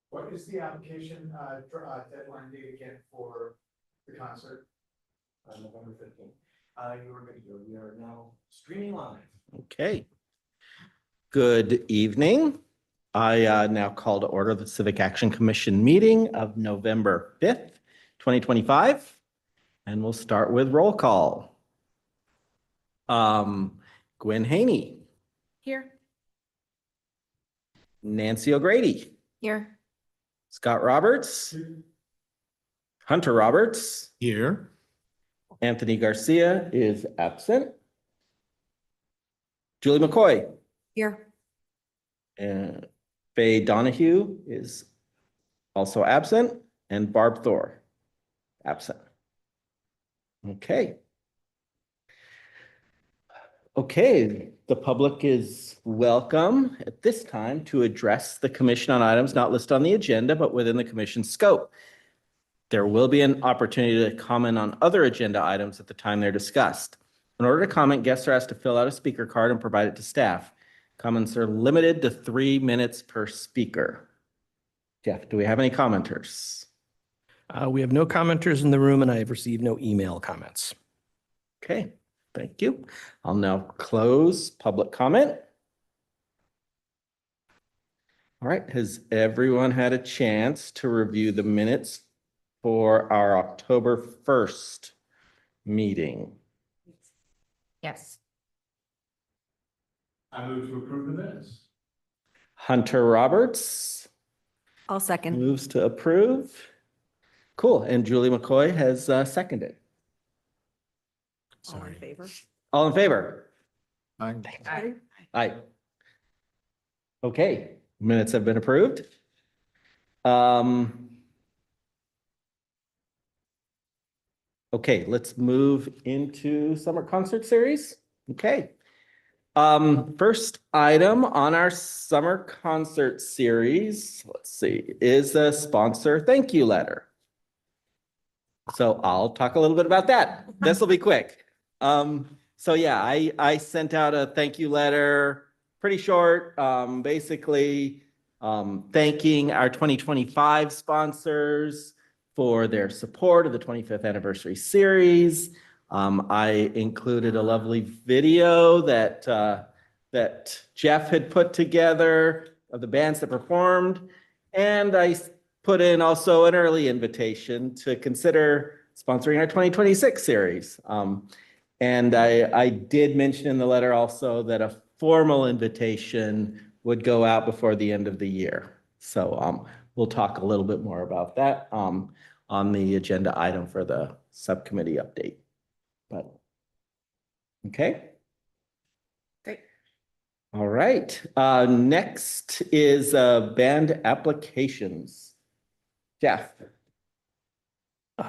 What is the application deadline date again for the concert? November 15th. Your video, we are now streaming live. Okay. Good evening. I now call to order the Civic Action Commission meeting of November 5th, 2025. And we'll start with roll call. Gwen Haney, Here. Nancy O'Grady, Here. Scott Roberts, Hunter Roberts, Here. Anthony Garcia is absent. Julie McCoy Here. and Faye Donahue is also absent, and Barb Thor absent. Okay. Okay, the public is welcome at this time to address the commission on items not listed on the agenda, but within the commission's scope. There will be an opportunity to comment on other agenda items at the time they're discussed. In order to comment, guests are asked to fill out a speaker card and provide it to staff. Comments are limited to 3 minutes per speaker. Jeff, do we have any commenters? We have no commenters in the room, and I have received no email comments. Okay, thank you. I'll now close public comment. All right, has everyone had a chance to review the minutes for our October 1st meeting? Yes. I move to approve the minutes. Hunter Roberts I'll second. moves to approve. Cool, and Julie McCoy has seconded. All in favor? All in favor? Aye. Aye. Okay, minutes have been approved. Okay, let's move into summer concert series. Okay. First item on our summer concert series, let's see, is a sponsor thank you letter. So I'll talk a little bit about that. This will be quick. So yeah, I sent out a thank you letter, pretty short, basically thanking our 2025 sponsors for their support of the 25th anniversary series. I included a lovely video that Jeff had put together of the bands that performed. And I put in also an early invitation to consider sponsoring our 2026 series. And I did mention in the letter also that a formal invitation would go out before the end of the year. So we'll talk a little bit more about that on the agenda item for the subcommittee update. But okay. Great. All right. Next is band applications. Jeff.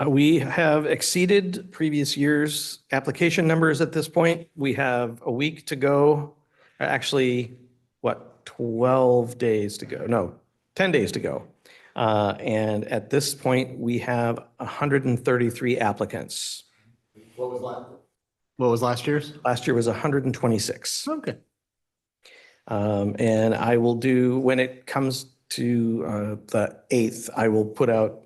We have exceeded previous year's application numbers at this point. We have a week to go. Actually, what, 12 days to go? No, 10 days to go. And at this point, we have 133 applicants. What was last year's? Last year was 126. Okay. And I will do, when it comes to the 8th, I will put out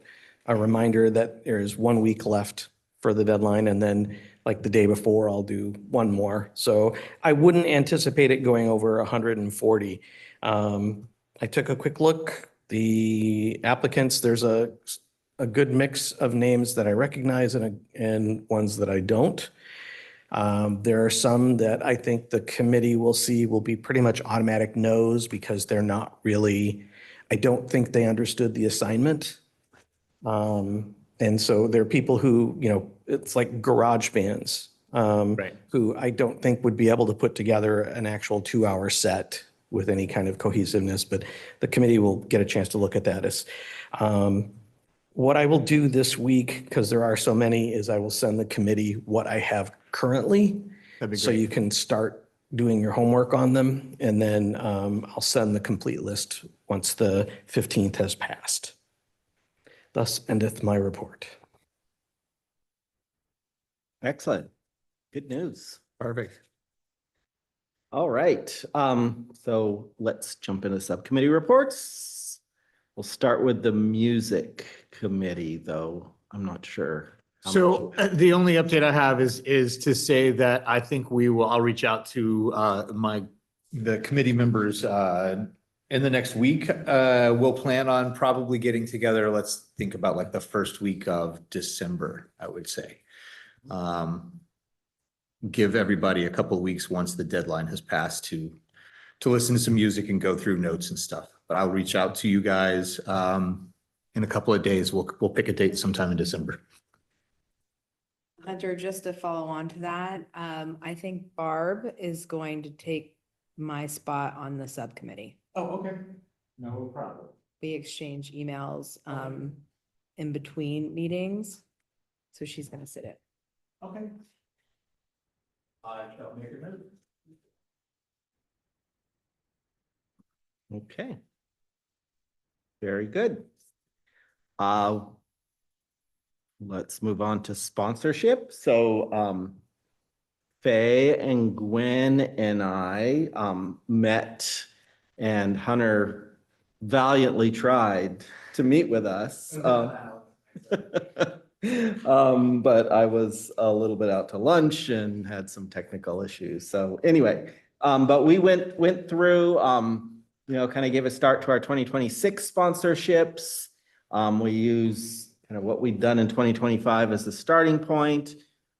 a reminder that there is 1 week left for the deadline. And then like the day before, I'll do one more. So I wouldn't anticipate it going over 140. I took a quick look. The applicants, there's a good mix of names that I recognize and ones that I don't. There are some that I think the committee will see will be pretty much automatic no's because they're not really, I don't think they understood the assignment. And so there are people who, you know, it's like garage bands, Right. who I don't think would be able to put together an actual 2-hour set with any kind of cohesiveness, but the committee will get a chance to look at that. As what I will do this week, because there are so many, is I will send the committee what I have currently. That'd be So great. you can start doing your homework on them. And then I'll send the complete list once the 15th has passed. Thus endeth my report. Excellent. Good news. Perfect. All right, so let's jump into subcommittee reports. We'll start with the music committee, though. I'm not sure. how So much- the only update I have is to say that I think I'll reach out to the committee members in the next week. We'll plan on probably getting together. Let's think about like the first week of December, I would say. Give everybody a couple of weeks once the deadline has passed to listen to some music and go through notes and stuff. But I'll reach out to you guys in a couple of days. We'll pick a date sometime in December. Hunter, just to follow on to that, I think Barb is going to take my spot on the subcommittee. Oh, okay. No problem. We exchange emails in between meetings. So she's gonna sit it. Okay. I shall make a note. Okay. Very good. Let's move on to sponsorship. So, Faye and Gwen and I, met and Hunter valiantly tried to meet with us. But I was a little bit out to lunch and had some technical issues. So anyway, but we went through, kind of gave a start to our 2026 sponsorships. We use kind of what we've done in 2025 as the starting point.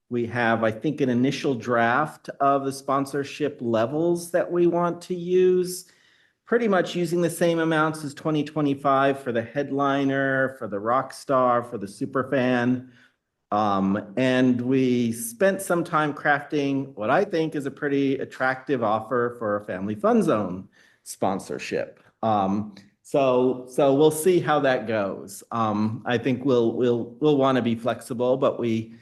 We have, I think, an initial draft of the sponsorship levels that we want to use. Pretty much using the same amounts as 2025 for the headliner, for the rock star, for the super fan. And we spent some time crafting what I think is a pretty attractive offer for a family fun zone sponsorship. So we'll see how that goes. I think we'll want to be flexible, but we,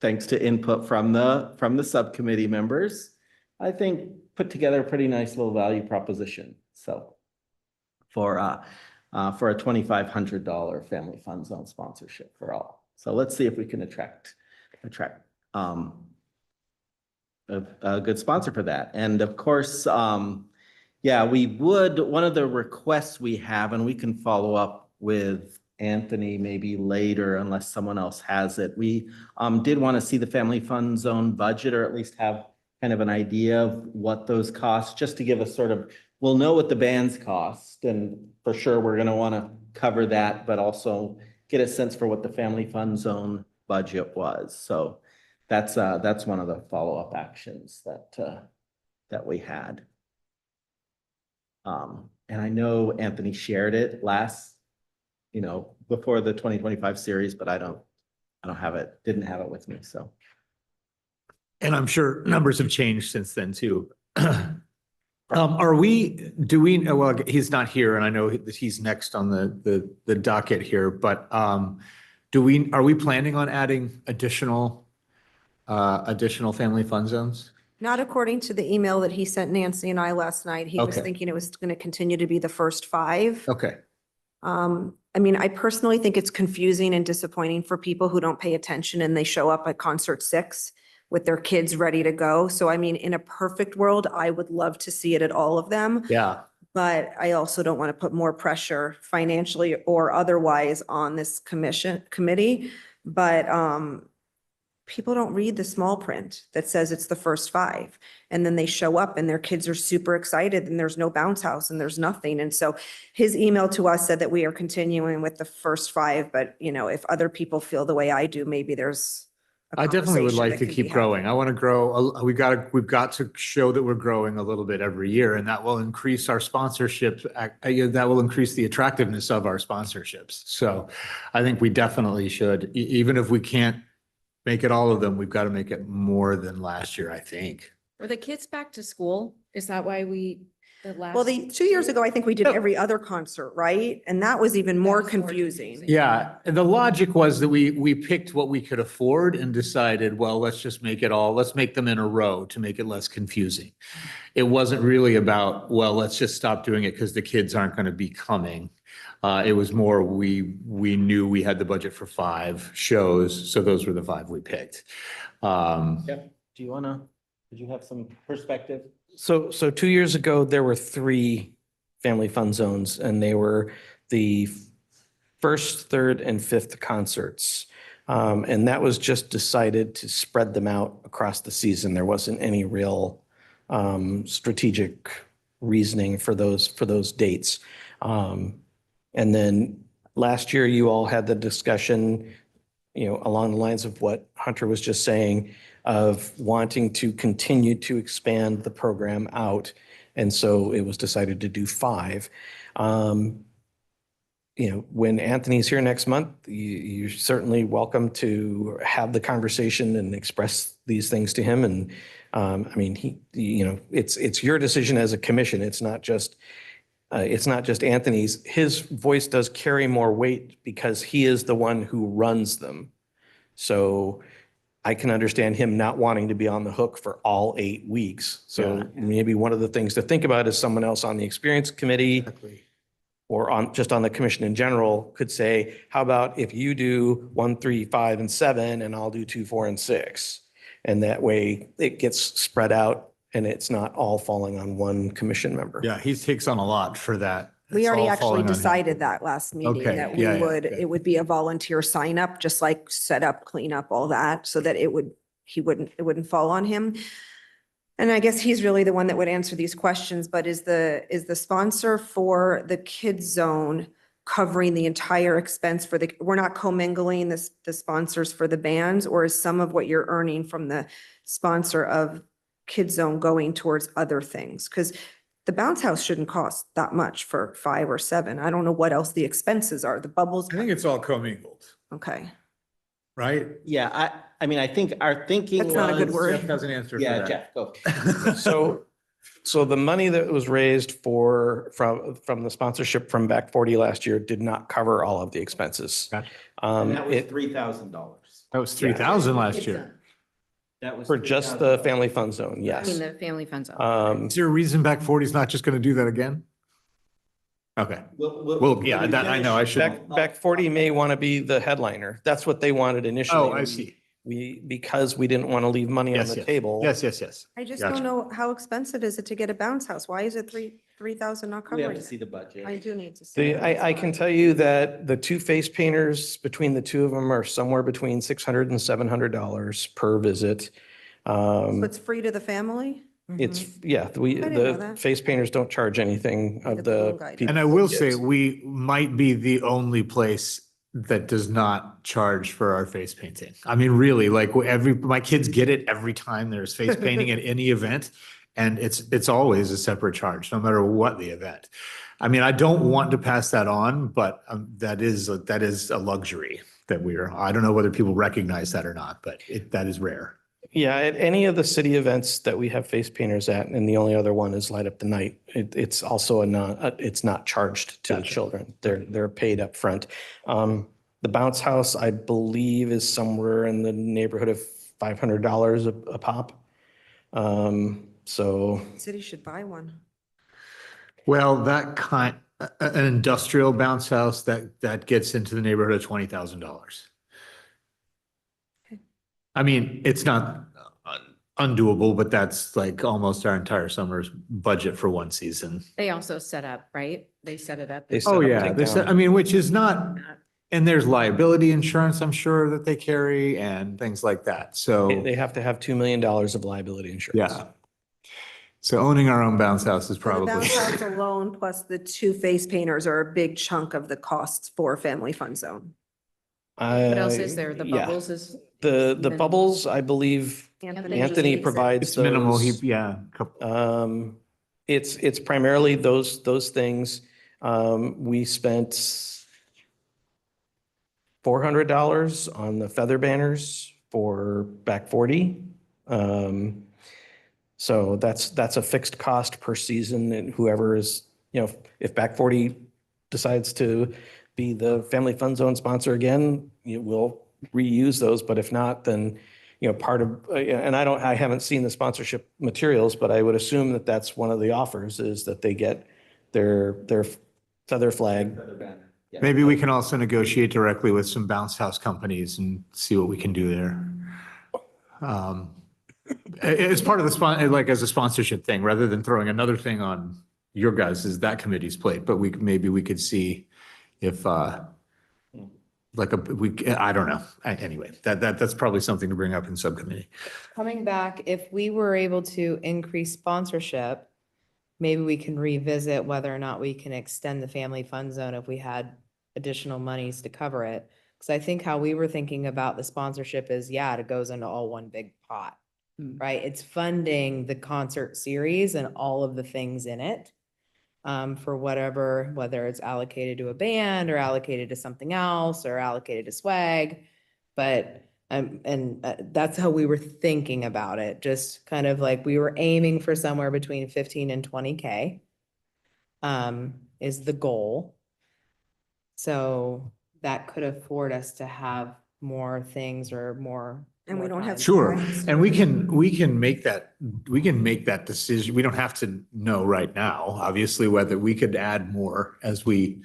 thanks to input from the subcommittee members, I think put together a pretty nice little value proposition. So for a $2,500 family fun zone sponsorship for all. So let's see if we can attract a good sponsor for that. And of course, one of the requests we have, and we can follow up with Anthony maybe later unless someone else has it. We did want to see the family fun zone budget, or at least have kind of an idea of what those cost, just to give us we'll know what the bands cost, and for sure we're going to want to cover that, but also get a sense for what the family fun zone budget was. So that's one of the follow-up actions that we had. And I know Anthony shared it before the 2025 series, but I don't have it, didn't have it with me, so. And I'm sure numbers have changed since then too. Well, he's not here and I know that he's next on the docket here, but are we planning on adding additional family fun zones? Not according to the email that he sent Nancy and I last night. He was Okay. thinking it was going to continue to be the first 5. Okay. I personally think it's confusing and disappointing for people who don't pay attention and they show up at concert 6 with their kids ready to go. So in a perfect world, I would love to see it at all of them. Yeah. But I also don't want to put more pressure financially or otherwise on this committee. But people don't read the small print that says it's the first 5. And then they show up and their kids are super excited and there's no bounce house and there's nothing. And so his email to us said that we are continuing with the first 5, but if other people feel the way I do, maybe there's a I definitely would conversation like that to can keep be growing. had. I want to grow. We've got to show that we're growing a little bit every year, and that will increase our sponsorships. That will increase the attractiveness of our sponsorships. So I think we definitely should, even if we can't make it all of them, we've got to make it more than last year, I think. Are the kids back to school? Is that why Well, 2 years ago, I think we did every other concert, right? And that was even more confusing. Yeah, and the logic was that we picked what we could afford and decided, well, let's just make them in a row to make it less confusing. It wasn't really about, well, let's just stop doing it because the kids aren't going to be coming. It was more, we knew we had the budget for 5 shows, so those were the 5 we picked. Do you want to Did you have some perspective? So 2 years ago, there were 3 family fun zones, and they were the first, third, and fifth concerts. And that was just decided to spread them out across the season. There wasn't any real strategic reasoning for those dates. And then last year, you all had the discussion, along the lines of what Hunter was just saying, of wanting to continue to expand the program out. And so it was decided to do 5. When Anthony's here next month, you're certainly welcome to have the conversation and express these things to him. And I mean, it's your decision as a commission. It's not just Anthony's. His voice does carry more weight because he is the one who runs them. So I can understand him not wanting to be on the hook for all 8 weeks. So maybe one of the things to think about is someone else on the experience committee or just on the commission in general could say, how about if you do 1, 3, 5, and 7, and I'll do 2, 4, and 6. And that way it gets spread out and it's not all falling on one commission member. Yeah, he takes on a lot for that. We It's already all actually falling on him. decided that last meeting, Okay, that yeah, yeah, it good. would be a volunteer sign up, just like set up, clean up, all that, so that it wouldn't fall on him. And I guess he's really the one that would answer these questions, but is the sponsor for the kids zone covering the entire expense we're not commingling the sponsors for the bands, or is some of what you're earning from the sponsor of kids zone going towards other things? Because the bounce house shouldn't cost that much for 5 or 7. I don't know what else the expenses are. The bubbles. I think it's all commingled, Okay. right? Yeah, I mean, I think our thinking That's not a good was- word. Jeff has an answer for Yeah, that. Jeff, go. So the money that was raised from the sponsorship from Back 40 last year did not cover all of the expenses. Gotcha. And that was It, $3,000. That was 3,000 last year. That was for just the $3,000. family fun zone, I mean, yes. the family fun zone. Is there a reason Back 40 is not just going to do that again? Okay. Well, yeah, when we that I know, I should. Back 40 may want to be the headliner. That's what they wanted initially. Oh, I see. Because we didn't want to leave money on Yes, the yes. table. Yes. I just Gotcha. don't know how expensive is it to get a bounce house? Why is it 3,000 not We have covering to see it? the budget. I do need to see. it. I can tell you that the 2 face painters, between the 2 of them, are somewhere between $600 and $700 per visit. So it's free to the family? It's, Mm-hmm. didn't know the that. face painters don't charge anything Like of a balloon the guide. people. And I will who say, gives. we might be the only place that does not charge for our face painting. I mean, really, like my kids get it every time there's face painting at any event. And it's always a separate charge, no matter what the event. I mean, I don't want to pass that on, but that is a luxury that I don't know whether people recognize that or not, but that is rare. Yeah, at any of the city events that we have face painters at, and the only other one is Light Up the Night, it's also it's not charged to the Gotcha. children. They're paid up front. The bounce house, I believe, is somewhere in the neighborhood of $500 a pop. So City should buy one. Well, an industrial bounce house that gets into the neighborhood of $20,000. I mean, it's not undoable, but that's like almost our entire summer's budget for one season. They also set up, right? They set it up. They set Oh, up, yeah. take down. I mean, which is not, and there's liability insurance, I'm sure, that they carry and things like that. So, They have to have $2 million of liability insurance. yeah. So owning our own bounce house is So the probably. bounce house alone plus the 2 face painters are a big chunk of the costs for Family Fun Zone. What else is there? The Yeah. bubbles is. The minimal. bubbles, I believe Anthony provides It's minimal. those. It's primarily those things. We spent $400 on the feather banners for Back 40. So that's a fixed cost per season, and whoever is, if Back 40 decides to be the Family Fun Zone sponsor again, we'll reuse those, but if not, then, part of, and I haven't seen the sponsorship materials, but I would assume that that's one of the offers, is that they get their feather flag. Yeah. Maybe we can also negotiate directly with some bounce house companies and see what we can do there. It's part of the like as a sponsorship thing, rather than throwing another thing on your guys' is that committee's plate, but maybe we could see if, I don't know. Anyway, that's probably something to bring up in subcommittee. Coming back, if we were able to increase sponsorship, maybe we can revisit whether or not we can extend the family fun zone if we had additional monies to cover it. Because I think how we were thinking about the sponsorship is, yeah, it goes into all one big pot, right? It's funding the concert series and all of the things in it. For whatever, whether it's allocated to a band or allocated to something else or allocated to swag. But, that's how we were thinking about it, just kind of like we were aiming for somewhere between 15 and 20K. Is the goal. So that could afford us to have more things or more. And we more don't have time. Sure, grants. and we can make that decision. We don't have to know right now, obviously, whether we could add more as we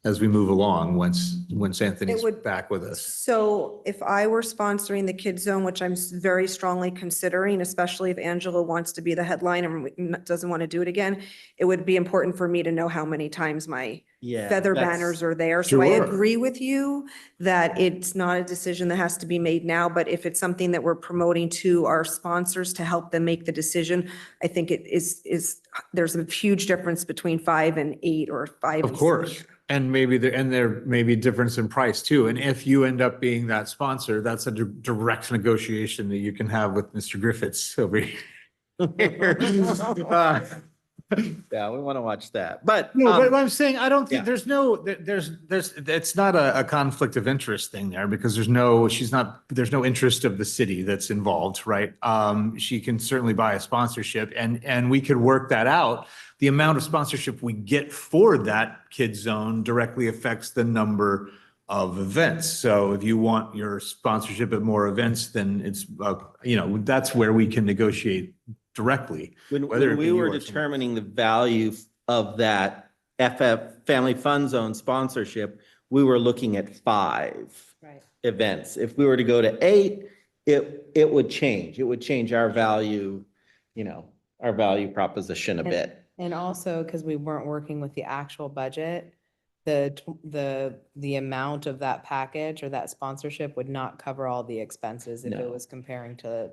move along once Anthony's would- back with us. So if I were sponsoring the kids zone, which I'm very strongly considering, especially if Angela wants to be the headliner and doesn't want to do it again, it would be important for me to know how many times my Yeah. feather that's- banners are there. So I Sure. agree with you that it's not a decision that has to be made now, but if it's something that we're promoting to our sponsors to help them make the decision, I think it is there's a huge difference between 5 and 8 or 5 Of and course, 6. and there may be difference in price too. And if you end up being that sponsor, that's a direct negotiation that you can have with Mr. Griffiths over here. Yeah, we want to watch that, but. No, but I'm saying, I don't think, yeah. it's not a conflict of interest thing there because there's no interest of the city that's involved, right? She can certainly buy a sponsorship and we could work that out. The amount of sponsorship we get for that kid zone directly affects the number of events. So if you want your sponsorship at more events, then it's, that's where we can negotiate directly. When whether it we be were yours or- determining the value of that FF Family Fun Zone sponsorship, we were looking at 5 Right. events. If we were to go to 8, it would change. It would change our value, our value proposition a bit. And also, because we weren't working with the actual budget, the amount of that package or that sponsorship would not cover all the expenses if it No. was comparing to.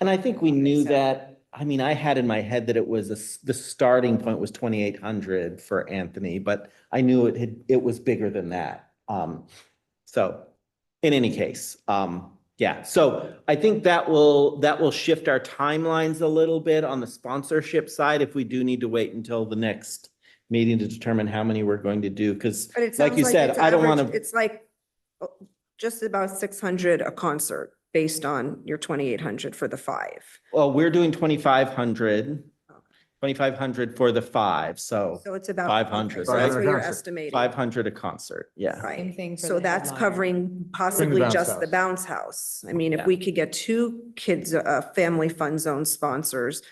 And I think we knew So- that, I had in my head that it was, the starting point was 2,800 for Anthony, but I knew it was bigger than that. So in any case, yeah, so I think that will shift our timelines a little bit on the sponsorship side if we do need to wait until the next meeting to determine how many we're going to do, because But it like sounds you said, it's I don't average- want to. It's like just about 600 a concert based on your 2,800 for the 5. Well, we're doing 2,500 for the 5, so So it's about 500, so that's right? what you're 500. estating. 500 a concert, yeah. Same Right. thing for So the that's headliner. covering possibly bounce just the house. bounce house. I mean, if Yeah. we could get 2 kids, family fun zone sponsors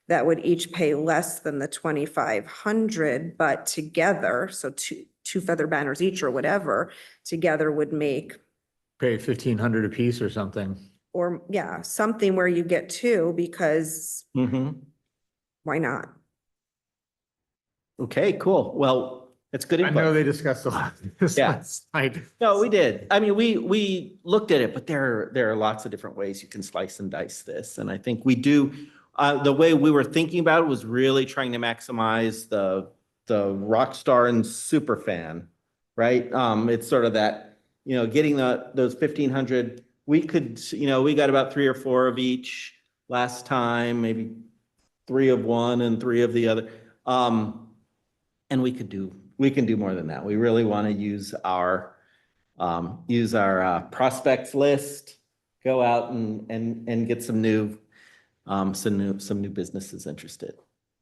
that would each pay less than the 2,500, but together, so two feather banners each or whatever, together would make, Pay 1,500 a piece or something. or yeah, something where you get 2 because Mhm. why not? Okay, cool. Well, it's good I know input. they discussed a lot this Yeah. last night. No, we did. I mean, we looked at it, but there are lots of different ways you can slice and dice this. And I think we do, the way we were thinking about it was really trying to maximize the rock star and super fan, right? It's sort of that, getting those 1,500, we could, we got about 3 or 4 of each last time, maybe 3 of one and 3 of the other. And we can do more than that. We really want to use our prospects list, go out and get some new businesses interested.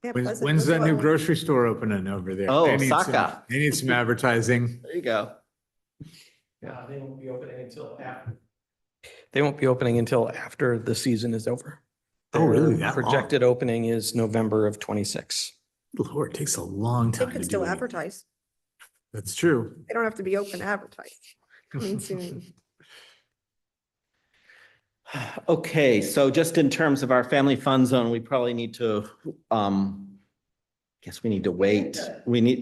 Yeah, When's Pleasant was that new what- grocery store opening over there? Oh, They need some- Saka. They need some advertising. There you go. They won't be opening until after. They won't be opening until after the season is over. Oh, really? Their That long? projected opening is November of 26. Lord, it takes a long They time to could do still it. advertise. That's true. They don't have to be open to advertise. Coming soon. Okay, so just in terms of our family fun zone, we probably need to, guess we need to wait. We need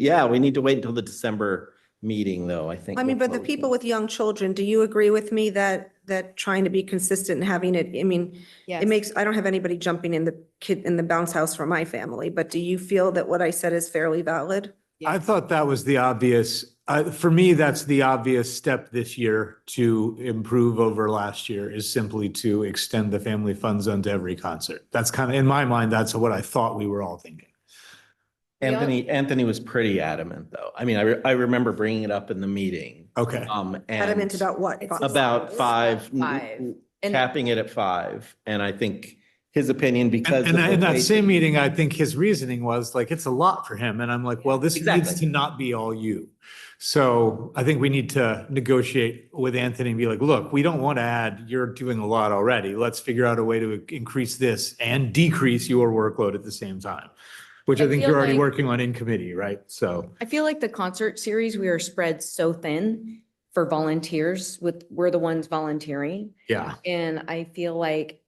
to wait until the December meeting, though, I think. I mean, we'll but the close people it. with young children, do you agree with me that trying to be consistent and having it, I mean, Yes. it makes, I don't have anybody jumping in the bounce house for my family, but do you feel that what I said is fairly valid? I Yes. thought that was the obvious, for me, that's the obvious step this year to improve over last year is simply to extend the family fun zone to every concert. That's kind of, in my mind, that's what I thought we were all thinking. Anthony was pretty adamant, though. I mean, I remember bringing it up in the meeting. Okay. Adamant And about what? It's about five, Five. And- capping it at 5. And I think his opinion, because. And of the in that way same things- meeting, I think his reasoning was like, it's a lot for him. And I'm like, well, this needs Exactly. to not be all you. So I think we need to negotiate with Anthony and be like, look, we don't want to add, you're doing a lot already. Let's figure out a way to increase this and decrease your workload at the same time. Which I think feel you're already like- working on in committee, right? So. I feel like the concert series, we are spread so thin for volunteers we're the ones volunteering. Yeah. And I feel like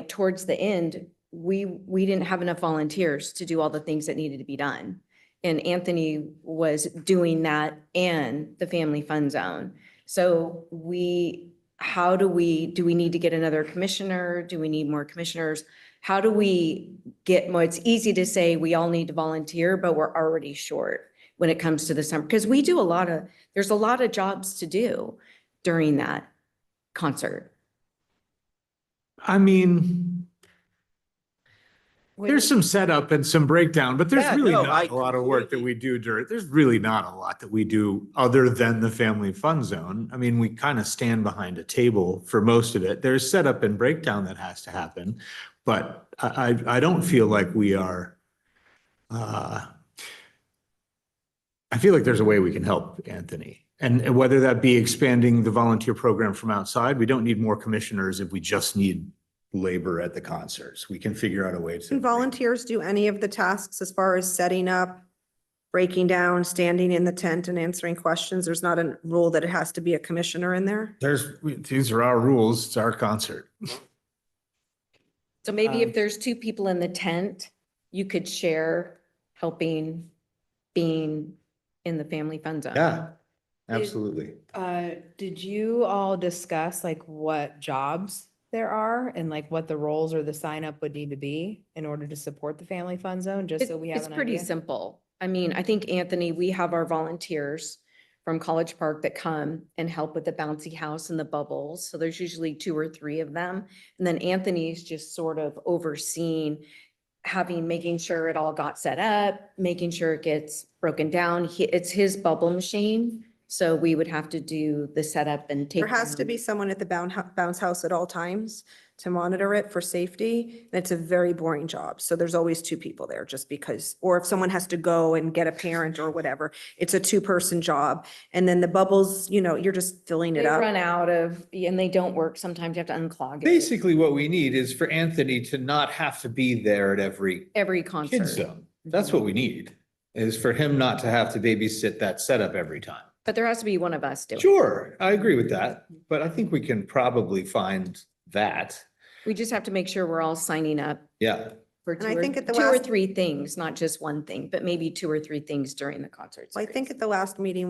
towards the end, we didn't have enough volunteers to do all the things that needed to be done. And Anthony was doing that and the family fun zone. So do we need to get another commissioner? Do we need more commissioners? How do we get more? It's easy to say we all need to volunteer, but we're already short when it comes to the summer. Because there's a lot of jobs to do during that concert. I mean, there's some setup and some breakdown, but there's Yeah, really no, not I a lot of work that completely- we do there's really not a lot that we do other than the family fun zone. I mean, we kind of stand behind a table for most of it. There's setup and breakdown that has to happen, but I don't feel like we are, I feel like there's a way we can help Anthony. And whether that be expanding the volunteer program from outside, we don't need more commissioners if we just need labor at the concerts. We can figure out a way to. Can volunteers do any of the tasks as far as setting up, breaking down, standing in the tent and answering questions? There's not a rule that it has to be a commissioner in there? These are our rules. It's our concert. So maybe if there's 2 people in the tent, you could share helping being in the family fun zone. Yeah, absolutely. Did you all discuss like what jobs there are and like what the roles or the sign up would need to be in order to support the family fun zone, just so we have It's an pretty idea? simple. I mean, I think Anthony, we have our volunteers from College Park that come and help with the bouncy house and the bubbles. So there's usually 2 or 3 of them. And then Anthony's just sort of overseeing making sure it all got set up, making sure it gets broken down. It's his bubble machine. So we would have to do the setup and take. There has to down- be someone at the bounce house at all times to monitor it for safety. And it's a very boring job. So there's always 2 people there just because, or if someone has to go and get a parent or whatever, it's a 2-person job. And then the bubbles, you're just filling They it up. run out and they don't work. Sometimes you have to unclog it. Basically, what we need is for Anthony to not have to be there at every Every kid concert. zone. That's what we need, is for him not to have to babysit that setup every time. But there has to be one of us doing it. Sure, I agree with that, but I think we can probably find that. We just have to make sure we're all signing up Yeah. for And I think at the 2 or last- 3 things, not just one thing, but maybe 2 or 3 things during the concert. Well, I think series. at the last meeting,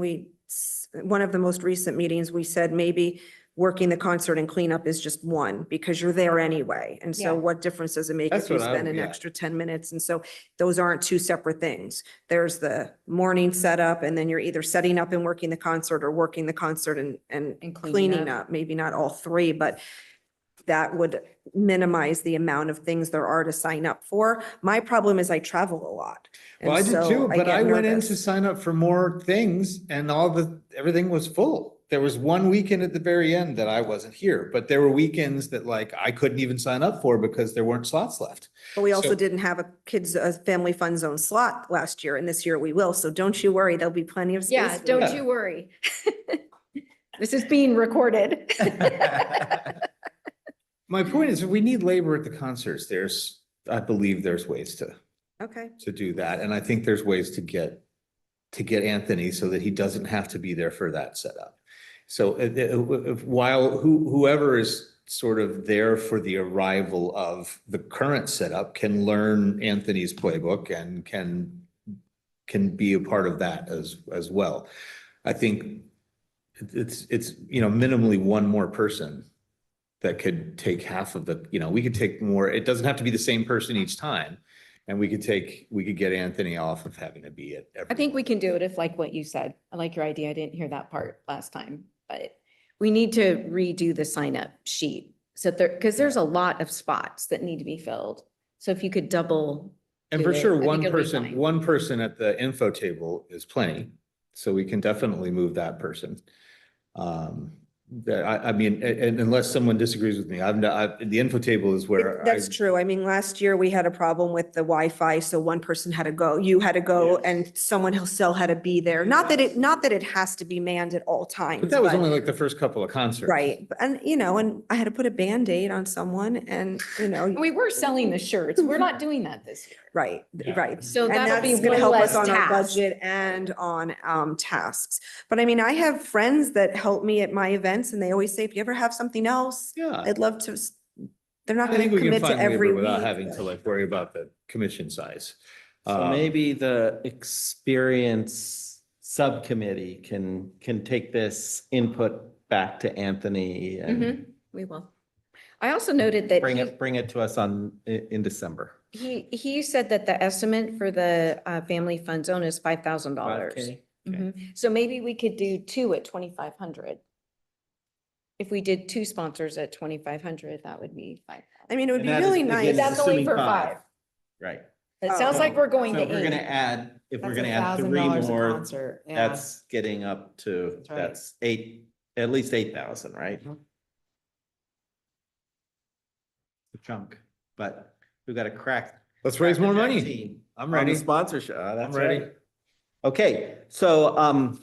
one of the most recent meetings, we said maybe working the concert and cleanup is just one because you're there anyway. And so Yeah. what difference does it make That's if you what I- spend an yeah. extra 10 minutes? And so those aren't 2 separate things. There's the morning setup and then you're either setting up and working the concert or working the concert and And cleaning up. Maybe not all 3, but that would minimize the amount of things there are to sign up for. My problem is I travel a lot. Well, I And did so too, but get I went in nervous. to sign up for more things and everything was full. There was one weekend at the very end that I wasn't here, but there were weekends that like I couldn't even sign up for because there weren't slots left. But we also So- didn't have a family fun zone slot last year, and this year we will. So don't you worry, there'll be plenty of space. Yeah, for don't Yeah. you worry. This is being recorded. My point is, we need labor at the concerts. I believe there's ways to Okay, do that. And I think there's ways to get Anthony so that he doesn't have to be there for that setup. So while whoever is sort of there for the arrival of the current setup can learn Anthony's playbook and can be a part of that as well. I think it's, you know, minimally one more person that could take half of the, you know, we could take more. It doesn't have to be the same person each time. And we could get Anthony off of having to be at every. I think we can do it if like what you said. I like your idea. I didn't hear that part last time, but we need to redo the sign up sheet. So because there's a lot of spots that need to be filled. So if you could double. And do for it, sure, I think it'll be fine. one person at the info table is plenty. So we can definitely move that person. I mean, and unless someone disagrees with me, the info table is where. That's true. I mean, last year we had a problem with the Wi-Fi, so one person had to go, you had to go, Yes. and someone else still had to be there. Not that it has to be manned at all times. But that was only like the first couple of concerts. Right, and you know, and I had to put a Band-Aid on someone and, you know, We were selling the shirts. We're not doing that this year. right, Yeah. right. So And that'll be that's gonna one help less us on our task. budget and on tasks. But I mean, I have friends that help me at my events and they always say, if you ever have something else, Yeah. I'd love to, they're not I gonna think we can commit to find every labor week. without having but- to like worry about the commission size. So maybe the experience subcommittee can take this input back to Anthony and Mhm, we will. I also noted that bring it to us in December. he said that the estimate for the family fund zone is $5,000. 5K? So maybe we could do two at 2,500. If we did two sponsors at 2,500, that would be 5,000. I mean, it would And be that is, really again, nice. That's only assuming for five. Right. It Oh. sounds like we're going So to if we're gonna eight. add, if we're That's gonna add three $1,000 a more, concert, yeah. that's getting up to, That's right. that's at least 8,000, right? Mhm. A chunk, but we've got to crack. Let's raise more crack the money. team I'm on the ready. Sponsorship, that's I'm ready. right. Okay, so,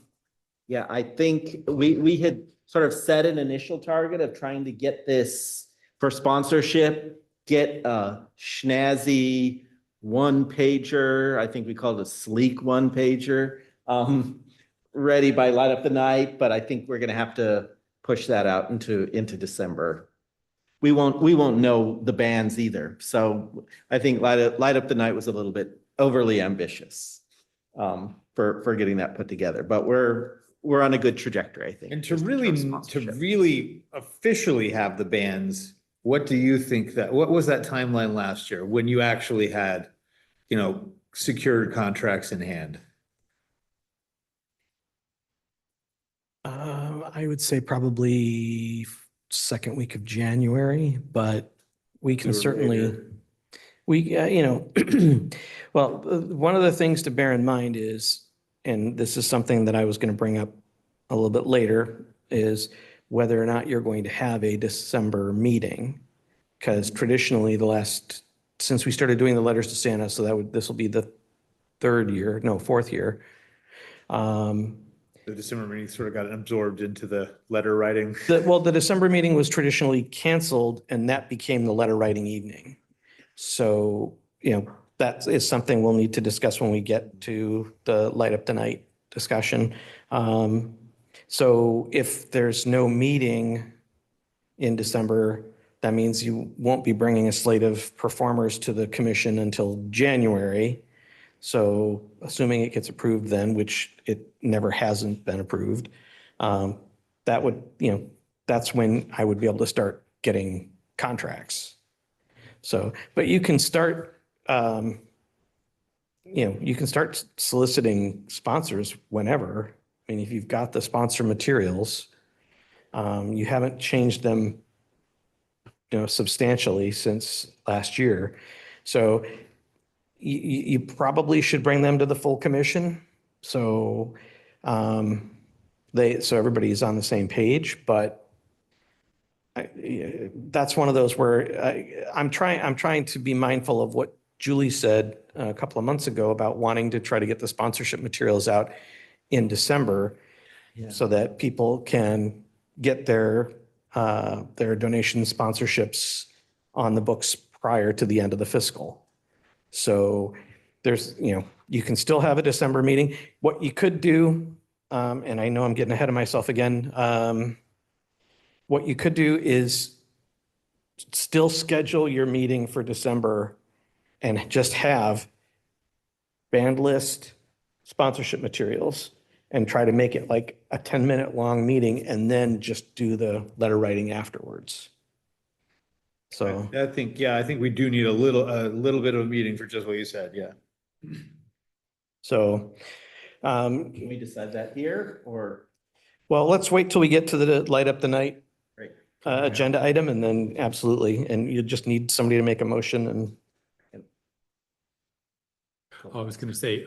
yeah, I think we had sort of set an initial target of trying to get this for sponsorship, get a snazzy one pager, I think we called it a sleek one pager, ready by light up the night, but I think we're gonna have to push that out into December. We won't know the bands either, so I think light up the night was a little bit overly ambitious for getting that put together, but we're on a good trajectory, I think. And to just in really, terms of to sponsorship. really officially have the bands, what do you think what was that timeline last year when you actually had, you know, secured contracts in hand? I would say probably second week of January, but we can We were certainly, later. you know, well, one of the things to bear in mind is, and this is something that I was going to bring up a little bit later, is whether or not you're going to have a December meeting. Because traditionally since we started doing the letters to Santa, so this will be the fourth year. The December meeting sort of got absorbed into the letter writing. The December meeting was traditionally canceled and that became the letter writing evening. So, you know, that is something we'll need to discuss when we get to the light up the night discussion. So if there's no meeting in December, that means you won't be bringing a slate of performers to the commission until January. So assuming it gets approved then, which it never hasn't been approved, that would, you know, that's when I would be able to start getting contracts. So, but you can start, you know, you can start soliciting sponsors whenever. I mean, if you've got the sponsor materials, you haven't changed them, you know, substantially since last year. So you probably should bring them to the full commission. So so everybody's on the same page, but that's one of those where I'm trying to be mindful of what Julie said a couple of months ago about wanting to try to get the sponsorship materials out in December so that people can get their donation sponsorships on the books prior to the end of the fiscal. So there's, you know, you can still have a December meeting. What you could do, and I know I'm getting ahead of myself again. What you could do is still schedule your meeting for December and just have band list, sponsorship materials, and try to make it like a 10-minute long meeting and then just do the letter writing afterwards. So, I think, yeah, I think we do need a little bit of a meeting for just what you said, yeah. so, Can we decide that here or? well, let's wait till we get to the light up the night Right. agenda item and then absolutely. And you just need somebody to make a motion and I was gonna say,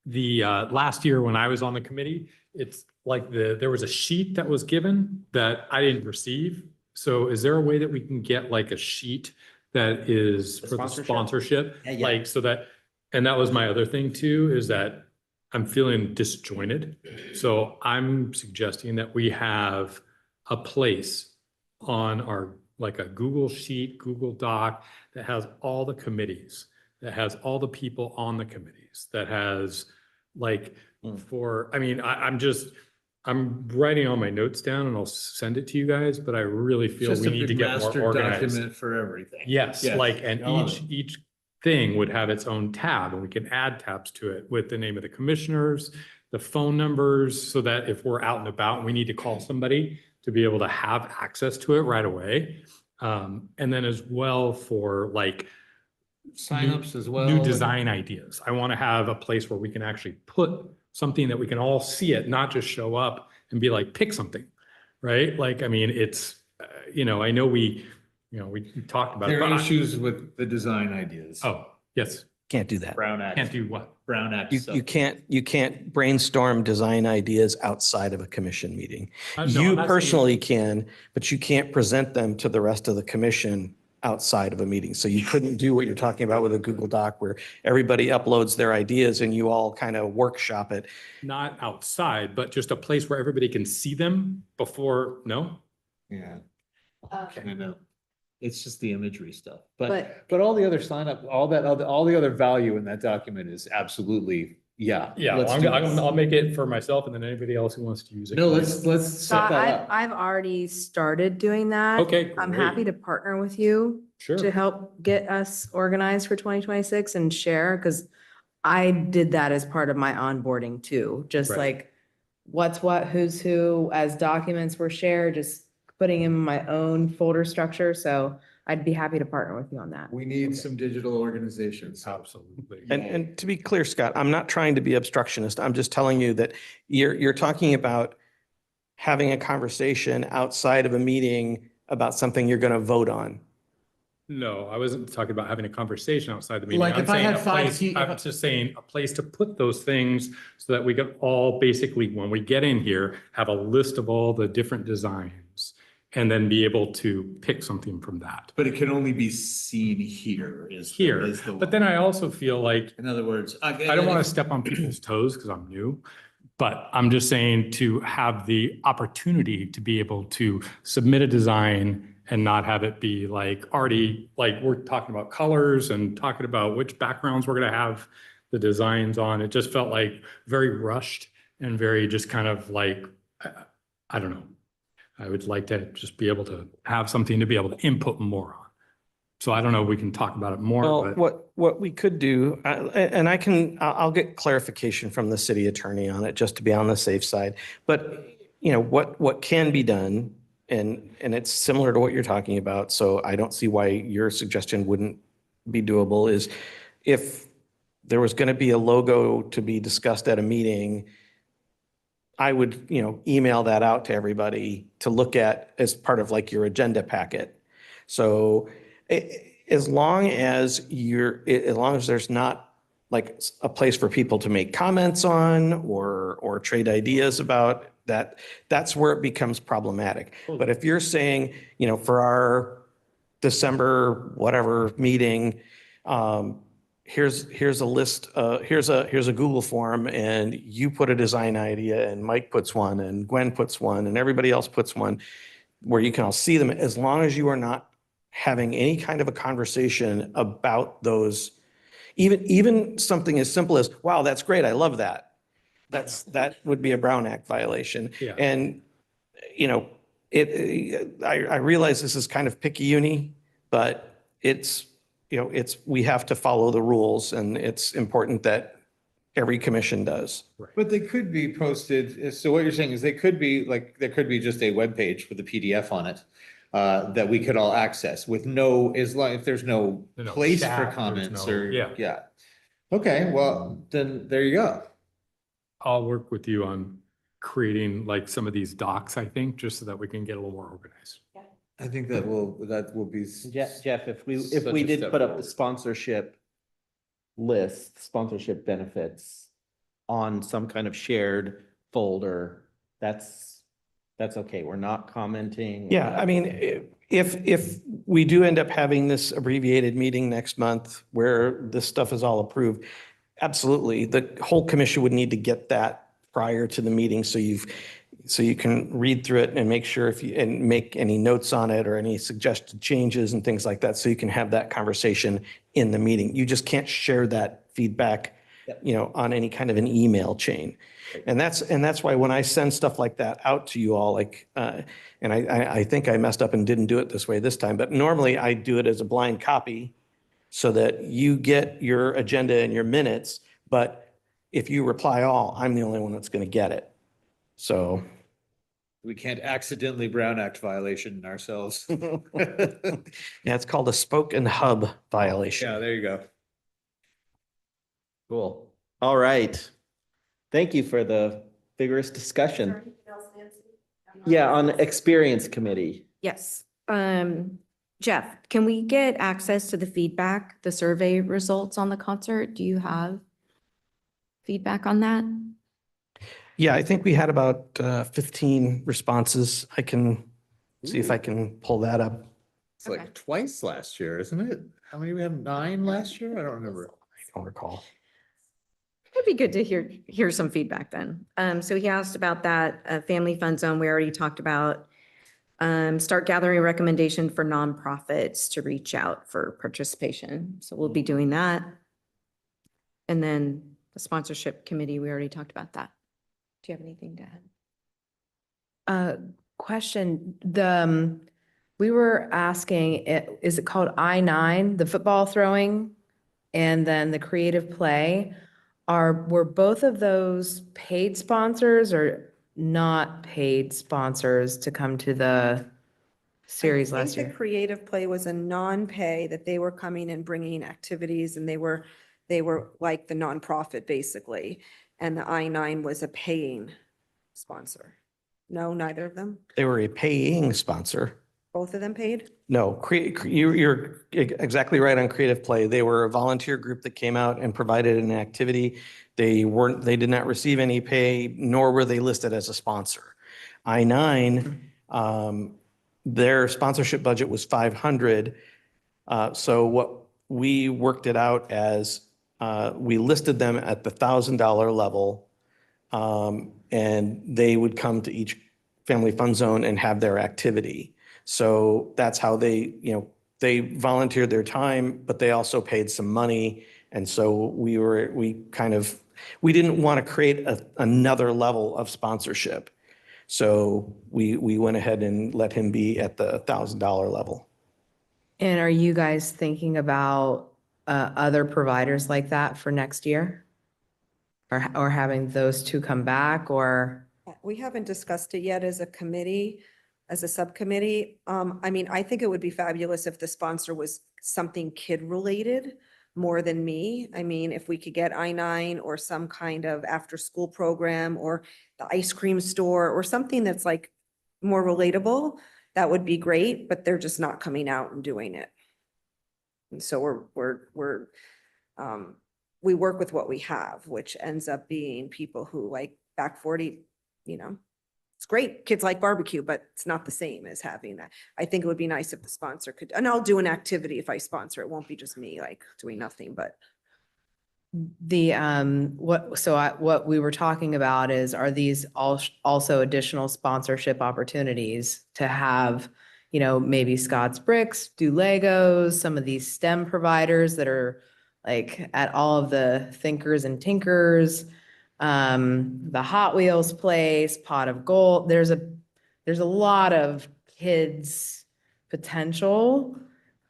the last year when I was on the committee, it's like there was a sheet that was given that I didn't receive. So is there a way that we can get like a sheet that is The for the sponsorship? sponsorship? Yeah, yeah. Like so that, and that was my other thing too, is that I'm feeling disjointed. So I'm suggesting that we have a place on our, like a Google Sheet, Google Doc that has all the committees, that has all the people on the committees, that has like I'm writing all my notes down and I'll send it to you guys, but I really feel we need to get more organized. For everything. Yes, Yes, like, and I love each thing would have its own tab and we can add tabs to it with the name of the commissioners, the phone numbers, so that if we're out and about and we need to call somebody to be able to have access to it right away. And then as well for like Signups as well. new design ideas. I want to have a place where we can actually put something that we can all see it, not just show up and be like, pick something, right? Like, I mean, it's, I know we talked about it. There but are I- issues with the design ideas. Oh, yes. can't do that. Brown Act. Can't do what? Brown Act. stuff. You can't brainstorm design ideas outside of a commission meeting. No, You I'm not saying- personally can, but you can't present them to the rest of the commission outside of a meeting. So you couldn't do what you're talking about with a Google Doc where everybody uploads their ideas and you all kind of workshop it. Not outside, but just a place where everybody can see them before, no? Yeah, Um, I know. It's just the imagery stuff, But- but all the other sign up, all the other value in that document is absolutely, yeah. Yeah, let's do this. I'll make it for myself and then anybody else who wants to use it. No, let's So set that up. I've already started doing that. Okay, I'm great. happy to partner with you to Sure. help get us organized for 2026 and share, because I did that as part of my onboarding too. Just Right. like what's what, who's who, as documents were shared, just putting in my own folder structure. So I'd be happy to partner with you on that. We need some digital organizations. Absolutely. And to be clear, Scott, I'm not trying to be obstructionist. I'm just telling you that you're talking about having a conversation outside of a meeting about something you're going to vote on. No, I wasn't talking about having a conversation outside the meeting. Like I'm if I saying had a 5 place- key- I'm just saying a place to put those things so that we can all basically, when we get in here, have a list of all the different designs and then be able to pick something from that But it can only be seen here here. But then I also feel like, In other words. I don't want to step on people's toes because I'm new, but I'm just saying to have the opportunity to be able to submit a design and not have it be like already, like we're talking about colors and talking about which backgrounds we're going to have the designs on. It just felt like very rushed and very just kind of like, I don't know. I would like to just be able to have something to be able to input more on. So I don't know if we can talk about it more, Well, but what we could do, and I'll get clarification from the city attorney on it, just to be on the safe side. But, what can be done, and it's similar to what you're talking about, so I don't see why your suggestion wouldn't be doable, is if there was going to be a logo to be discussed at a meeting, I would, email that out to everybody to look at as part of like your agenda packet. So as long as there's not like a place for people to make comments on or trade ideas about that, that's where it becomes problematic. But if you're saying, for our December whatever meeting, here's a list, here's a Google form, and you put a design idea and Mike puts one and Gwen puts one and everybody else puts one, where you can all see them, as long as you are not having any kind of a conversation about those, even something as simple as, wow, that's great, I love that. That would be a Brown Act violation. Yeah. And, I realize this is kind of picky-uni, but it's, we have to follow the rules, and it's important that every commission does. But they could be posted, so what you're saying is they could be, like, there could be just a web page with a PDF on it that we could all access with no, as long, if there's no No place chat, for there's comments no- or, yeah. yeah. Okay, well, then there you go. I'll work with you on creating like some of these docs, I think, just so that we can get a little more organized. I think that will be. Jeff, if we such a did step put up the forward. sponsorship list, sponsorship benefits on some kind of shared folder, that's okay. We're not commenting. Yeah, I mean, if we do end up having this abbreviated meeting next month where this stuff is all approved, absolutely, the whole commission would need to get that prior to the meeting, so you can read through it and make sure and make any notes on it or any suggested changes and things like that, so you can have that conversation in the meeting. You just can't share that feedback, on any kind of an email chain. And that's why when I send stuff like that out to you all, like, and I think I messed up and didn't do it this way this time, but normally I do it as a blind copy so that you get your agenda and your minutes, but if you reply all, I'm the only one that's going to get it. So. We can't accidentally Brown Act violation ourselves. Yeah, it's called a spoken hub violation. Yeah, there you go. Cool. All right. Thank you for the vigorous discussion. Yeah, on experience committee. Yes. Jeff, can we get access to the feedback, the survey results on the concert? Do you have feedback on that? Yeah, I think we had about 15 responses. I can see if I can pull that up. It's like twice last year, isn't it? How many we had? 9 last year? I don't remember. I don't recall. It'd be good to hear some feedback then. So he asked about that family fund zone we already talked about. Start gathering recommendation for nonprofits to reach out for participation. So we'll be doing that. And then the sponsorship committee, we already talked about that. Do you have anything to add? Question, we were asking, is it called I-9, the football throwing? And then the creative play, were both of those paid sponsors or not paid sponsors to come to the series I last think year? the creative play was a non-pay, that they were coming and bringing activities, and they were like the nonprofit basically. And the I-9 was a paying sponsor. No, neither of them? They were a paying sponsor. Both of them paid? No, you're exactly right on Creative Play. They were a volunteer group that came out and provided an activity. They did not receive any pay, nor were they listed as a sponsor. I-9, their sponsorship budget was 500. So what we worked it out as, we listed them at the $1,000 level, and they would come to each family fun zone and have their activity. So that's how they volunteered their time, but they also paid some money. And so we didn't want to create another level of sponsorship. So we went ahead and let him be at the $1,000 level. And are you guys thinking about other providers like that for next year? Or having those two come back, or? We haven't discussed it yet as a committee, as a subcommittee. I mean, I think it would be fabulous if the sponsor was something kid-related more than me. I mean, if we could get I-9 or some kind of after-school program or the ice cream store or something that's like more relatable, that would be great, but they're just not coming out and doing it. And so we work with what we have, which ends up being people who like back 40, it's great. Kids like barbecue, but it's not the same as having that. I think it would be nice if the sponsor could, and I'll do an activity if I sponsor. It won't be just me like doing nothing, but. What we were talking about is, are these also additional sponsorship opportunities to have, maybe Scott's Bricks, do Legos, some of these STEM providers that are like at all of the Thinkers and Tinkers, the Hot Wheels place, Pot of Gold. There's a lot of kids potential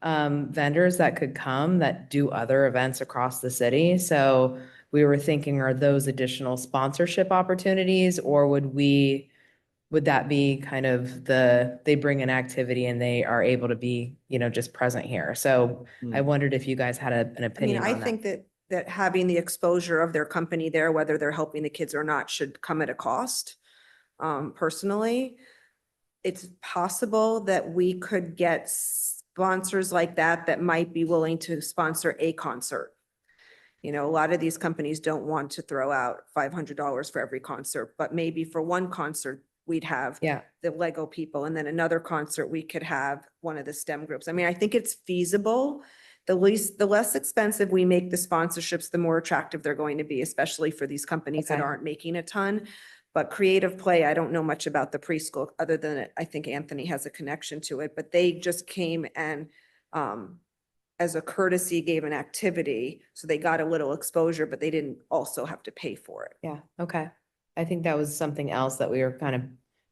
vendors that could come that do other events across the city. So we were thinking, are those additional sponsorship opportunities, or would that be kind of they bring an activity and they are able to be, just present here? So I wondered if you guys had an I mean, opinion I on that. think that having the exposure of their company there, whether they're helping the kids or not, should come at a cost. Personally, it's possible that we could get sponsors like that might be willing to sponsor a concert. A lot of these companies don't want to throw out $500 for every concert, but maybe for one concert, we'd have Yeah. the Lego people, and then another concert, we could have one of the STEM groups. I mean, I think it's feasible. The less expensive we make the sponsorships, the more attractive they're going to be, especially for these companies that Okay. aren't making a ton. But Creative Play, I don't know much about the preschool, other than I think Anthony has a connection to it, but they just came and, as a courtesy, gave an activity. So they got a little exposure, but they didn't also have to pay for it. Yeah, okay. I think that was something else that we were kind of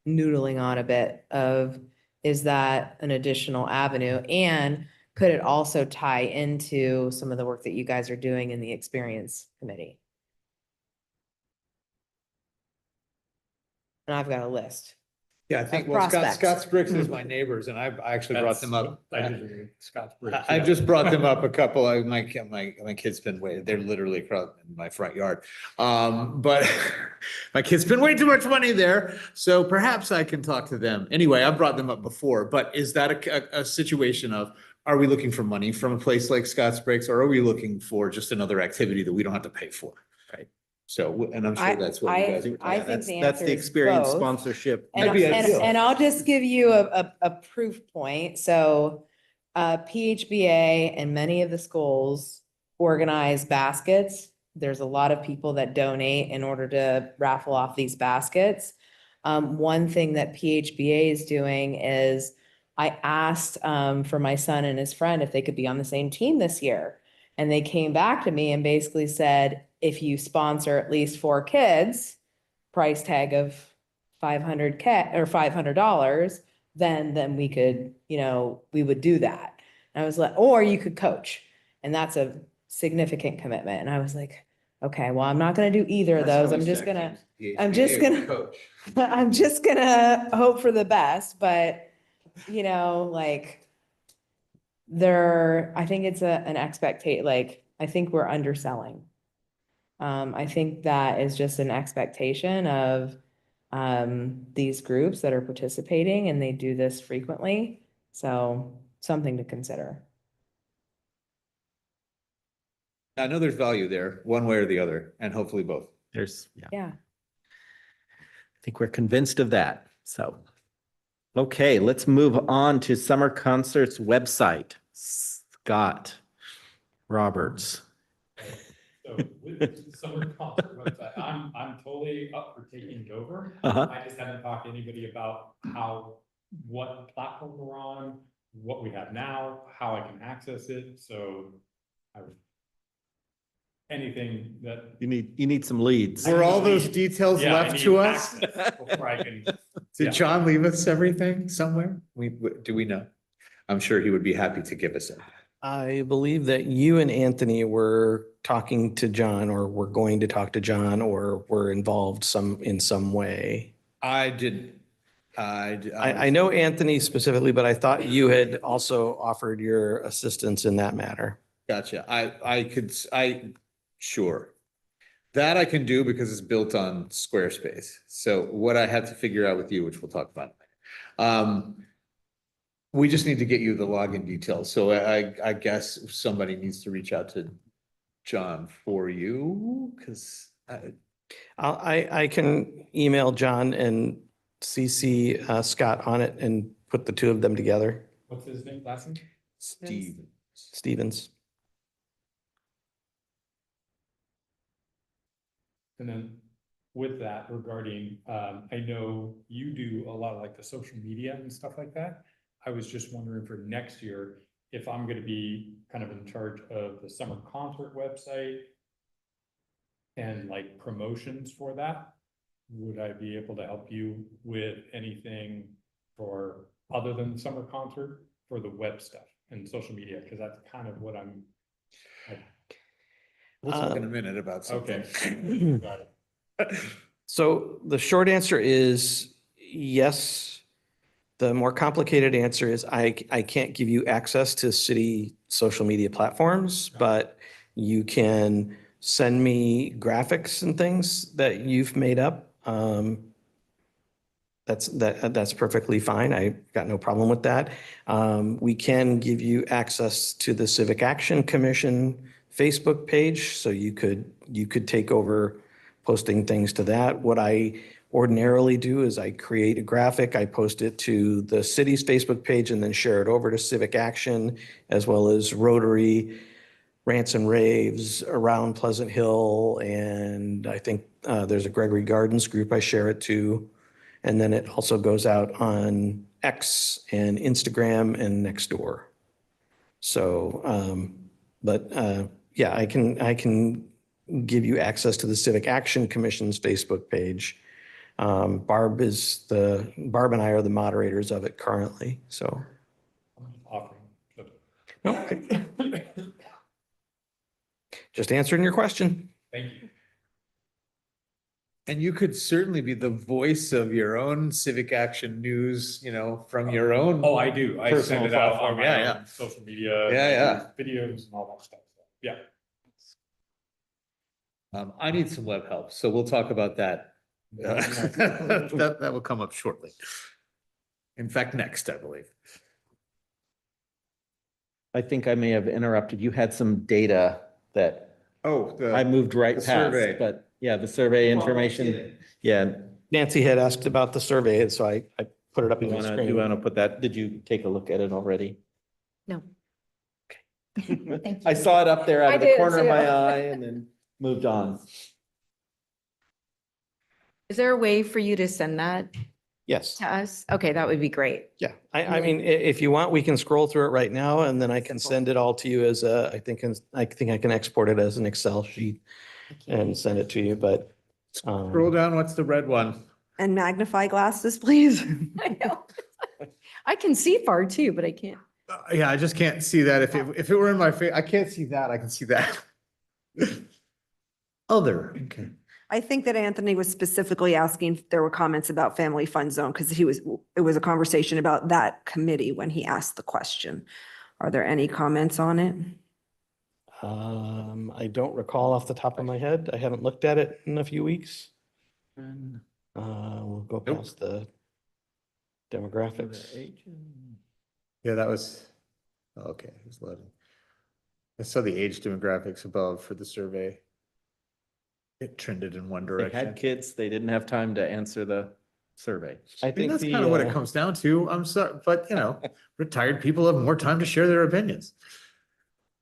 noodling on a bit of, is that an additional avenue? And could it also tie into some of the work that you guys are doing in the experience committee? And I've got a list. Yeah, I think, Of well, prospects. Scott's Bricks is my neighbors and I actually brought them up. Scott's I just brought them up a couple, my kids been they're literally across in my front yard. But my kids spend way too much money there, so perhaps I can talk to them. Anyway, I've brought them up before, but is that a situation of, are we looking for money from a place like Scott's Bricks, or are we looking for just another activity that we don't have to pay for? Right. So, and I'm sure that's what you guys were I talking think the That's answer the is experience both. sponsorship. And, That'd be and, ideal. and I'll just give you a proof point. So, PHBA and many of the schools organize baskets. There's a lot of people that donate in order to raffle off these baskets. One thing that PHBA is doing is, I asked, for my son and his friend if they could be on the same team this year. And they came back to me and basically said, if you sponsor at least 4 kids, price tag of $500, then we could, we would do that. And I was like, or you could coach. And that's a significant commitment. And I was like, okay, well, I'm not going to do either of those. I'm just gonna coach. I'm just gonna hope for the best, but I think it's an expectation, I think we're underselling. I think that is just an expectation of, these groups that are participating, and they do this frequently. So something to consider. I know there's value there, one way or the other, and hopefully both. Yeah. Yeah. I think we're convinced of that. So, okay, let's move on to Summer Concerts website. Scott Roberts. So with the summer concert website, I'm totally up for taking it over. Uh-huh. I just haven't talked to anybody about what platform we're on, what we have now, how I can access it. So anything that. You need some leads. Were all those details Yeah, I left need to us? access before I can. Yeah. Did John leave us everything somewhere? Do we know? I'm sure he would be happy to give us it. I believe that you and Anthony were talking to John, or were going to talk to John, or were involved in some way. I did. I know Anthony specifically, but I thought you had also offered your assistance in that matter. Gotcha. Sure. That I can do because it's built on Squarespace. So what I had to figure out with you, which we'll talk about. We just need to get you the login details. So I guess somebody needs to reach out to John for you, because I can email John and CC Scott on it and put the two of them together. What's his name, last name? Stevens. And then with that regarding, I know you do a lot of the social media and stuff like that. I was just wondering for next year, if I'm gonna be kind of in charge of the summer concert website and promotions for that, would I be able to help you with anything for, other than the summer concert, for the web stuff? and social media? Because that's kind of what I'm. We'll talk in a minute about something. Okay. Got it. So the short answer is yes. The more complicated answer is I can't give you access to city social media platforms, but you can send me graphics and things that you've made up. That's perfectly fine. I got no problem with that. We can give you access to the Civic Action Commission Facebook page, so you could take over posting things to that. What I ordinarily do is I create a graphic, I post it to the city's Facebook page, and then share it over to Civic Action, as well as Rotary, Rants and Raves around Pleasant Hill, and I think there's a Gregory Gardens group I share it to. And then it also goes out on X and Instagram and Nextdoor. So, yeah, I can give you access to the Civic Action Commission's Facebook page. Barb and I are the moderators of it currently, so. Offering. Just answering your question. Thank you. And you could certainly be the voice of your own civic action news, from your own. Oh, I do. I Personal send it out platform. on my Yeah, own social media. Yeah, Videos and all that stuff. So, yeah. I need some web help, so we'll talk about that. That will come up shortly. In fact, next, I believe. I think I may have interrupted. You had some data that Oh, I moved right the past, survey. but yeah, the survey information. Yeah. Nancy had asked about the survey, so I put it up You on the want screen. to put that, did you take a look at it already? No. I saw it up there out I of the did corner of too. my eye and then moved on. Is there a way for you to send that Yes. to us? Okay, that would be great. Yeah, I mean, if you want, we can scroll through it right now and then I can Simple. send it all to you as I think I can export it as an Excel sheet and send it to you, but. Scroll down, what's the red one? And magnify glasses, please. I know. I can see far too, but I can't. Yeah, I just can't see that. If it were in my face, I can't see that. I can see that. Other, okay. I think that Anthony was specifically asking if there were comments about family fun zone because it was a conversation about that committee when he asked the question. Are there any comments on it? I don't recall off the top of my head. I haven't looked at it in a few weeks. We'll go Nope. past the demographics. Yeah, that was, okay, it's loading. I saw the age demographics above for the survey. It trended in one They direction. had kids, they didn't have time to answer the survey. I mean, that's kind of what it comes down to. I'm sorry, but retired people have more time to share their opinions.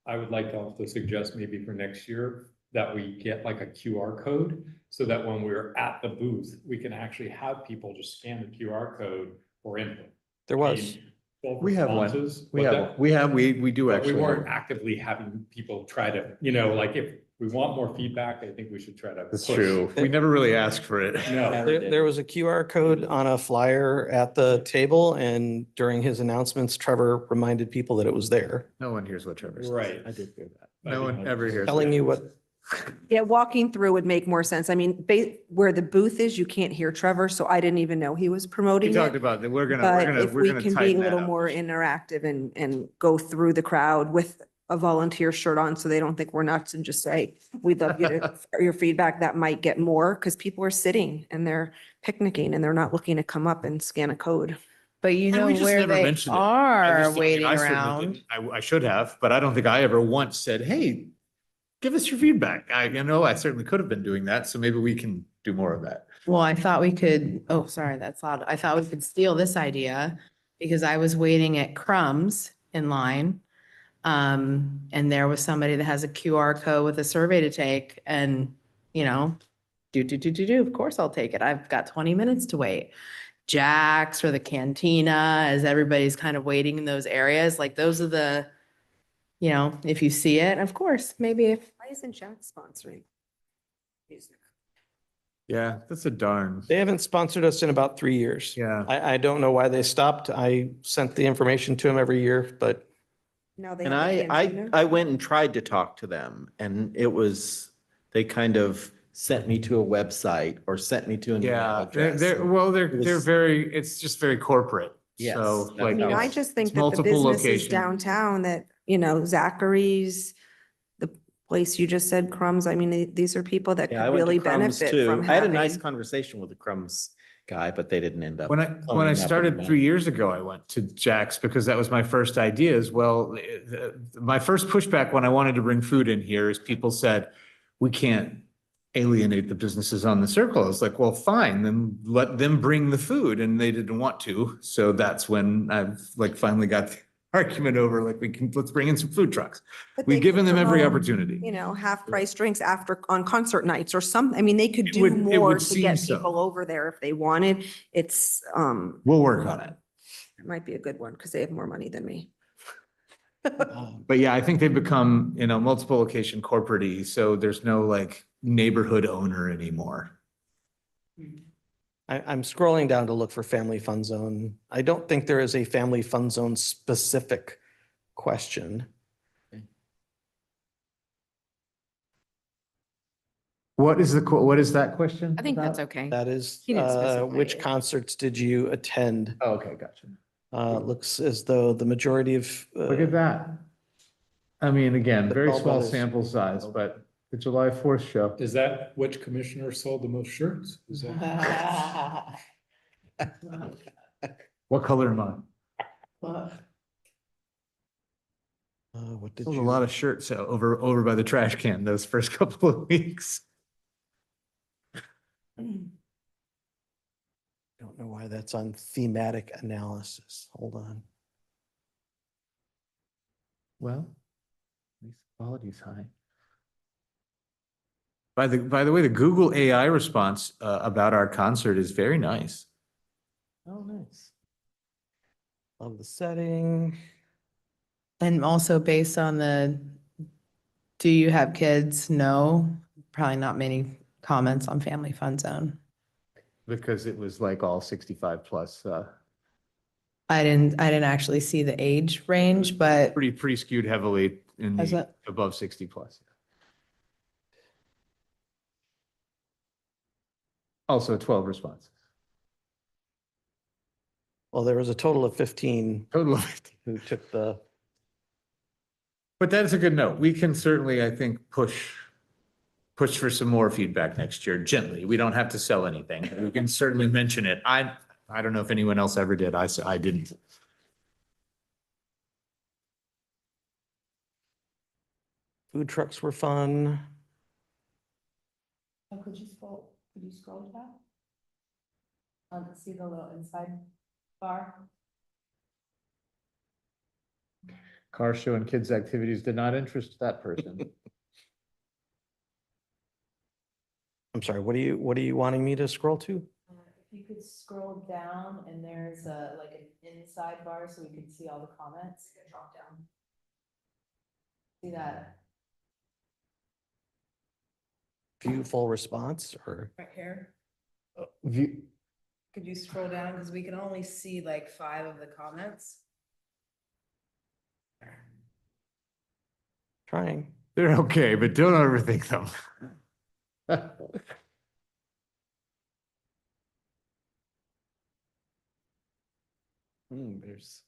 I would like to also suggest maybe for next year that we get like a QR code so that when we're at the booth, we can actually have people just scan the QR code for input. There was. We have one. Responses, We but have, that- we do but actually. we have weren't one. actively having people try to, like if we want more feedback, I think we should try to. That's push. true. We never really asked for it. No. There was a QR code on a flyer at the table and during his announcements, Trevor reminded people that it was there. No one hears what Trevor says. Right. I did hear that. No one ever hears. Telling you what, Yeah, walking through would make more sense. I mean, where the booth is, you can't hear Trevor, so I didn't even know he was We promoting talked it. about that. We're But gonna, if we're we gonna can be a tighten that little up. more interactive and go through the crowd with a volunteer shirt on so they don't think we're nuts and just say, we'd love you to, your feedback, that might get more because people are sitting and they're picnicking and they're not looking to come up and scan a code. But you And know we just where never they mentioned it. I are just- I mean, waiting I certainly around. didn't. I should have, but I don't think I ever once said, hey, give us your feedback. I certainly could have been doing that. So maybe we can do more of that. Well, I thought we could, oh, sorry, that's loud. I thought we could steal this idea because I was waiting at Crumbs in line. And there was somebody that has a QR code with a survey to take and, of course I'll take it. I've got 20 minutes to wait. Jack's or the Cantina, as everybody's kind of waiting in those areas, like those are the, if you see it, of course, maybe if. Why isn't Jack sponsoring? Yeah, that's a darn. they haven't sponsored us in about 3 years. Yeah. I don't know why they stopped. I sent the information to him every year, but No, they And have the cantina. I went and tried to talk to them and it was, they kind of sent me to a website or sent me to an email Yeah, address. they're, and well, it they're was- very, it's just very corporate. Yes, So that's like, I mean, I it's- just think it's that the multiple businesses locations. downtown that, you know, Zachary's, the place you just said, Crumbs, I mean, these are people that Yeah, I could went to really Crumbs benefit too. from I had a nice having. conversation with the Crumbs guy, but they didn't end up. When I cloning up started any 3 years ago, I went to Jack's because that was my first idea as well. My first pushback when I wanted to bring food in here is people said, we can't alienate the businesses on the circle. I was like, well, fine, then let them bring the food. And they didn't want to. So that's when I've like finally got the argument over, like, let's bring in some food trucks. But We've they given could them every promote, opportunity. you know, half-price drinks after, on concert nights or some, I mean, they could It do would- it more would to seem get so. people over there if they wanted. It's, We'll work on it. it might be a good one because they have more money than me. But yeah, I think they've become, you know, multiple location corporate-y, so there's no like neighborhood owner anymore. I'm scrolling down to look for family fun zone. I don't think there is a family fun zone specific question. What is what is that question? I think that's about? okay. That is, He didn't specify which it. concerts did you attend? Oh, okay, gotcha. Looks as though the majority of. Look at that. I mean, again, The very Bell small Brothers. sample size, but the July 4th show. Is that which commissioner sold the most shirts? Is that? What color am I? What did Sold a you? lot of shirts over by the trash can those first couple of weeks. Don't know why that's on thematic analysis. Hold on. Well, at least the quality's high. By the way, the Google AI response about our concert is very nice. Oh, nice. Love the setting. And also based on the, do you have kids? No, probably not many comments on Family Fun Zone. Because it was like all 65 plus, I didn't actually see the age range, but pretty skewed heavily in Is the it? above 60 plus. Also 12 responses. Well, there was a total of 15 Total of 50. who took the, But that is a good note. We can certainly, I think, push for some more feedback next year gently. We don't have to sell anything. We can certainly mention it. I don't know if anyone else ever did. I didn't. food trucks were fun. could you scroll down? See the little inside bar? Car show and kids' activities did not interest that person. I'm sorry, what are you wanting me to scroll to? If you could scroll down and there's a, like an inside bar so we can see all the comments. Drop down. See that View full response or? right here? View, Could you scroll down? Because we can only see like 5 of the comments. Trying. they're okay, but don't overthink them. There's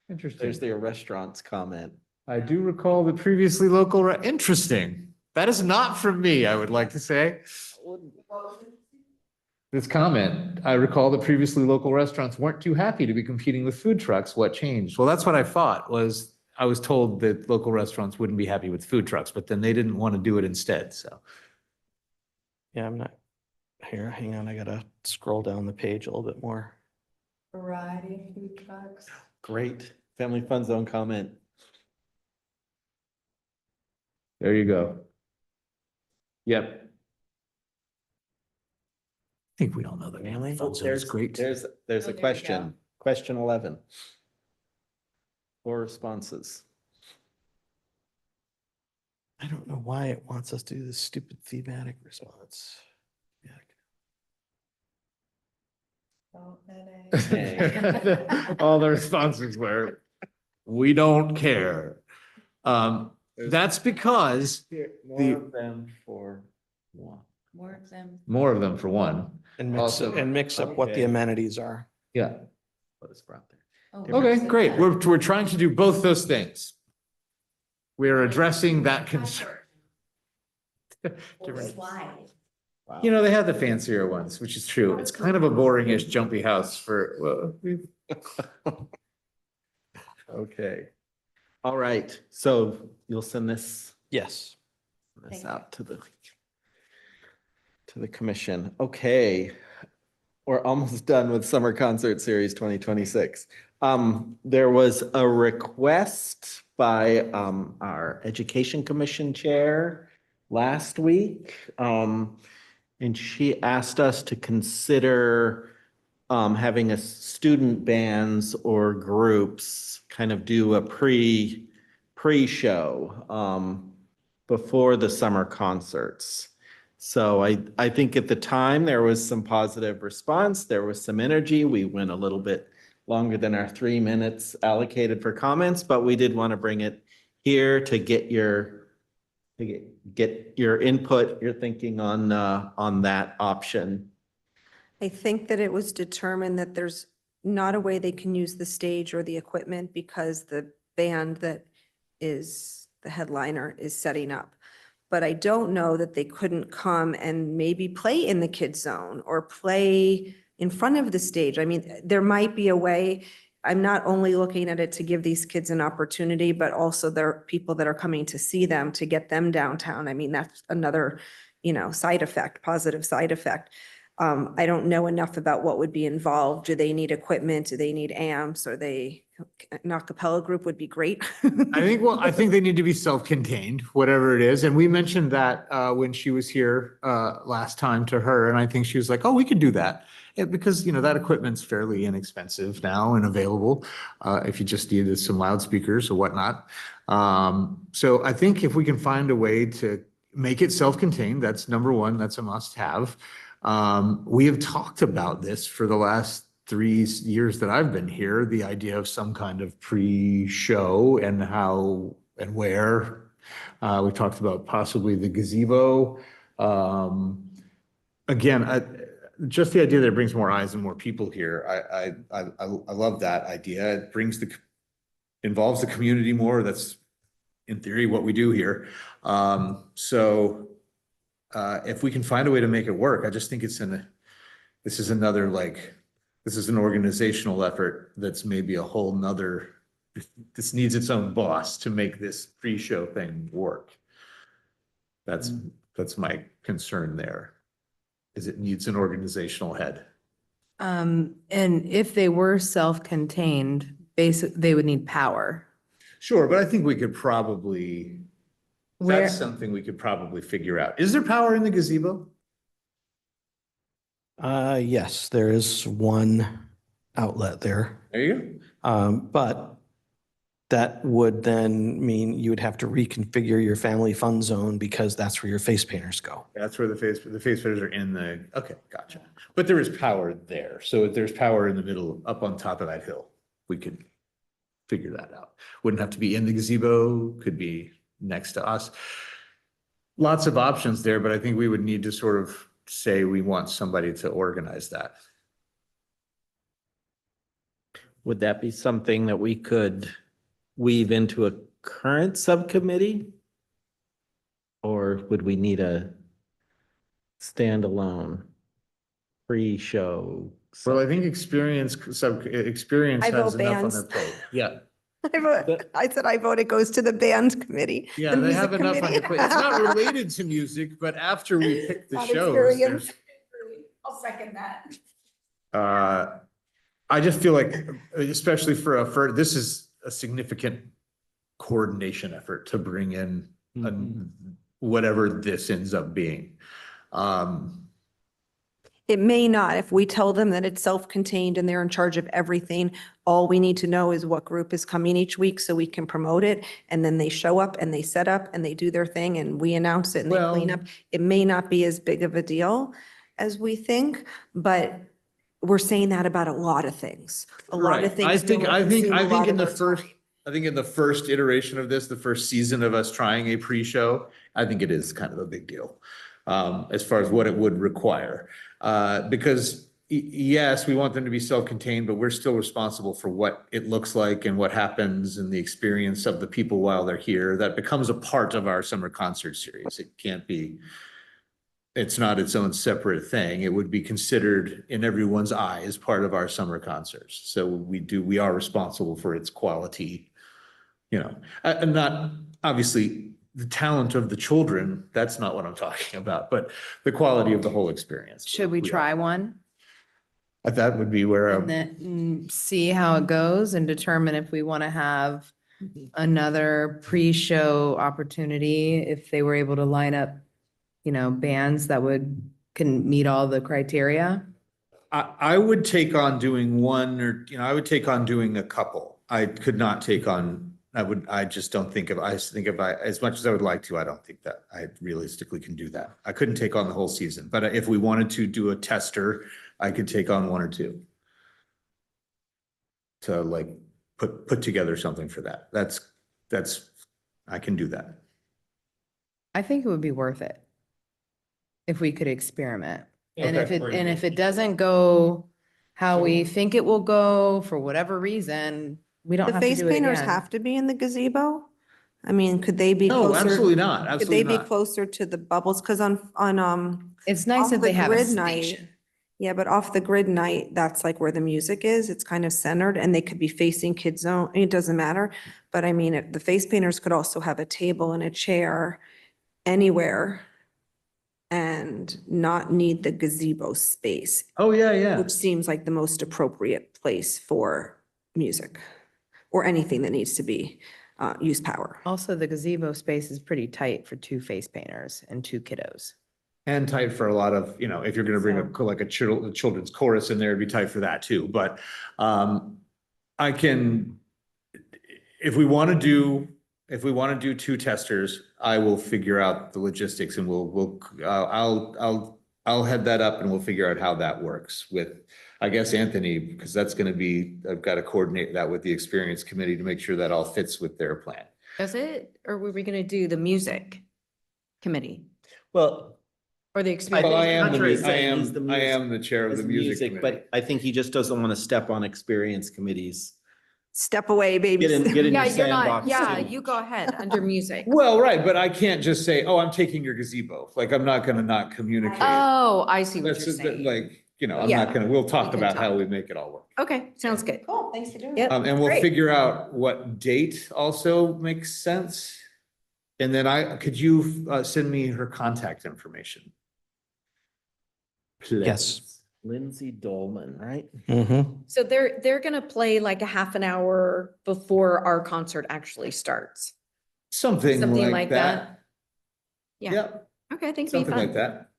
Interesting. their restaurants comment. I do recall the previously local, interesting. That is not from me, I would like to say. This comment, I recall that previously local restaurants weren't too happy to be competing with food trucks. What changed? Well, that's what I thought was, I was told that local restaurants wouldn't be happy with food trucks, but then they didn't want to do it instead, so. Yeah, I'm not, here, hang on, I gotta scroll down the page a little bit more. Variety of food trucks. Great Family Fun Zone comment. There you go. Yep. I think we all know that family fun zone is great. There's Oh, a there we question, go. question 11. 4 responses. I don't know why it wants us to do this stupid thematic response. Yeah. All the responses were, we don't care. That's because More of them for one. More of them. More of them for one. And mix, Also- and mix up what the Okay. amenities are. Yeah. What is brought there? Okay, great. We're trying to do both those things. We are addressing that concern. Different- Wow. You know, they have the fancier ones, which is true. It's kind of a boring-ish jumpy house for, well, Okay. All right, so you'll send this Yes. out to the commission. Okay. We're almost done with Summer Concert Series 2026. There was a request by our Education Commission Chair last week. And she asked us to consider having a student bands or groups kind of do a pre-show before the summer concerts. So I think at the time there was some positive response. There was some energy. We went a little bit longer than our 3 minutes allocated for comments, but we did want to bring it here to get your input, your thinking on that option. I think that it was determined that there's not a way they can use the stage or the equipment because the band that is the headliner is setting up. But I don't know that they couldn't come and maybe play in the kids zone or play in front of the stage. I mean, there might be a way. I'm not only looking at it to give these kids an opportunity, but also there are people that are coming to see them, to get them downtown. I mean, that's another, side effect, positive side effect. I don't know enough about what would be involved. Do they need equipment? Do they need amps? An a cappella group would be great. I think they need to be self-contained, whatever it is. And we mentioned that when she was here last time to her, and I think she was like, oh, we could do that. Because, that equipment's fairly inexpensive now and available if you just needed some loudspeakers or whatnot. So I think if we can find a way to make it self-contained, that's number one, that's a must-have. We have talked about this for the last 3 years that I've been here, the idea of some kind of pre-show and how and where. We talked about possibly the gazebo. Again, just the idea that it brings more eyes and more people here. I love that idea. It involves the community more. That's in theory what we do here. If we can find a way to make it work, I just think this is an organizational effort that's maybe a whole nother, this needs its own boss to make this pre-show thing work. That's my concern there, is it needs an organizational head. And if they were self-contained, they would need power. Sure, but I think we could probably, Where, that's something we could probably figure out. Is there power in the gazebo? Yes, there is one outlet there. There you go. But that would then mean you would have to reconfigure your family fun zone because that's where your face painters go. That's where the face fitters are in okay, gotcha. But there is power there. So if there's power in the middle, up on top of that hill, we could figure that out. Wouldn't have to be in the gazebo, could be next to us. Lots of options there, but I think we would need to sort of say we want somebody to organize that. Would that be something that we could weave into a current subcommittee? Or would we need a standalone pre-show? Well, I think experience has I vote enough on bands. their plate. Yeah. I said I vote it goes to the band committee. Yeah, the they music have enough on committee. their plate. It's not related to music, but after we pick the Not shows, experience. there's, I'll second that. I just feel like, especially for this is a significant coordination effort to bring in whatever this ends up being. It may not. If we tell them that it's self-contained and they're in charge of everything, all we need to know is what group is coming each week so we can promote it. And then they show up and they set up and they do their thing and we announce it and they clean Well- up. It may not be as big of a deal as we think, but we're saying that about a lot of things. A lot of Right. things. I think don't consume a lot in of the our first, time. I think in the first iteration of this, the first season of us trying a pre-show, I think it is kind of a big deal. As far as what it would require. Because yes, we want them to be self-contained, but we're still responsible for what it looks like and what happens and the experience of the people while they're here. That becomes a part of our summer concert series. It can't be, it's not its own separate thing. It would be considered in everyone's eyes part of our summer concerts. So we are responsible for its quality, you know, and not obviously the talent of the children. That's not what I'm talking about, but the quality of the whole experience. Should we try one? That would be where, And then see how it goes and determine if we want to have another pre-show opportunity, if they were able to line up, you know, bands that can meet all the criteria. I would take on doing one or, you know, I would take on doing a couple. I could not take on, I just don't think as much as I would like to, I don't think that I realistically can do that. I couldn't take on the whole season, but if we wanted to do a tester, I could take on one or two. To like put together something for that. That's, I can do that. I think it would be worth it if we could experiment. And if it doesn't go how we think it will go for whatever reason, we don't The have to face do it painters again. have to be in the gazebo? I mean, could they be No, closer? absolutely not. Could Absolutely they be not. closer to the bubbles? Because on It's nice off if the they have a grid night- station. Yeah, but off the grid night, that's like where the music is. It's kind of centered and they could be facing kids zone. It doesn't matter. But I mean, the face painters could also have a table and a chair anywhere and not need the gazebo space, Oh, yeah, yeah. which seems like the most appropriate place for music or anything that needs to be use power. Also, the gazebo space is pretty tight for 2 face painters and 2 kiddos. And tight for a lot of, you know, if you're gonna bring a children's chorus in there, it'd be tight for that too, but I can, if we wanna do 2 testers, I will figure out the logistics and I'll head that up and we'll figure out how that works with, I guess, Anthony, because that's gonna be, I've got to coordinate that with the experience committee to make sure that all fits with their plan. Does it, or were we gonna do the music committee Well, or the I experience? Well, I think am, Hunter is saying he's the I music- am the chair of as the the music committee. but I think he just doesn't want to step on experience committees. Step away, baby. Get in Yeah, your you're not, sandbox. yeah, and- you go ahead under music. Well, right, but I can't just say, oh, I'm taking your gazebo. Like, I'm not gonna not communicate. Oh, I see what That's you're just saying. like, you know, I'm Yeah. not gonna, we'll talk We can about how talk. we make it all work. Okay, sounds good. Cool, thanks for doing Yep. that. And we'll Great. figure out what date also makes sense. And then could you send me her contact information? Please. Yes. Lindsay Dolman, right? Mhm. So they're gonna play like a half an hour before our concert actually starts. Something Something like that. Yeah, Yep, okay, I think it'd be something like fun. that.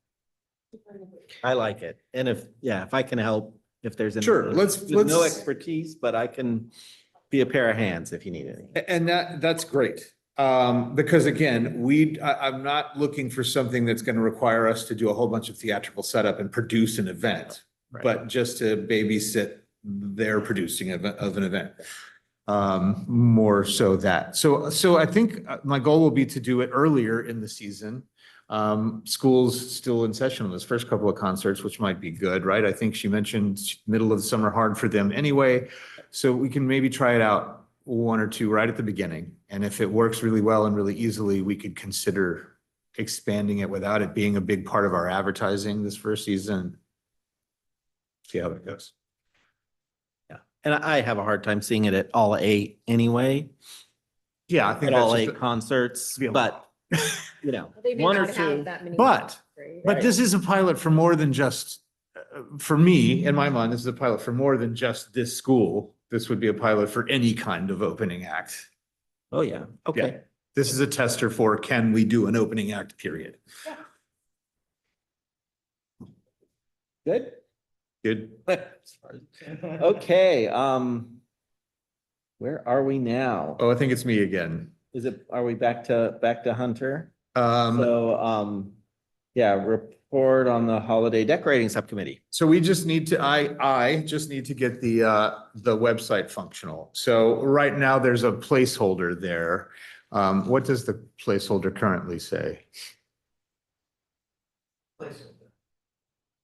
I like it. And if I can help, if there's any. Sure, with no let's- expertise, but I can be a pair of hands if you need any. And that's great. Because again, I'm not looking for something that's gonna require us to do a whole bunch of theatrical setup and produce an event. Right. But just to babysit their producing of an event. More so that. So I think my goal will be to do it earlier in the season. School's still in session on those first couple of concerts, which might be good, right? I think she mentioned middle of the summer hard for them anyway. So we can maybe try it out 1 or 2 right at the beginning. And if it works really well and really easily, we could consider expanding it without it being a big part of our advertising this first season. See how that goes. Yeah. And I have a hard time seeing it at all 8 anyway, Yeah, I think at all that's 8 just, concerts, Be a but you know, They may 1 or not have 2. that many. but Right. this is a pilot for more than just, for me, in my mind, this is a pilot for more than just this school. This would be a pilot for any kind of opening act. Oh, yeah. Okay. This is a tester for, can we do an opening act, period? Good. Good. Okay, where are we now? Oh, I think it's me again. Are we back to Hunter? Um, So, yeah, report on the holiday decorating subcommittee. So we just need to, I just need to get the website functional. So right now there's a placeholder there. What does the placeholder currently say?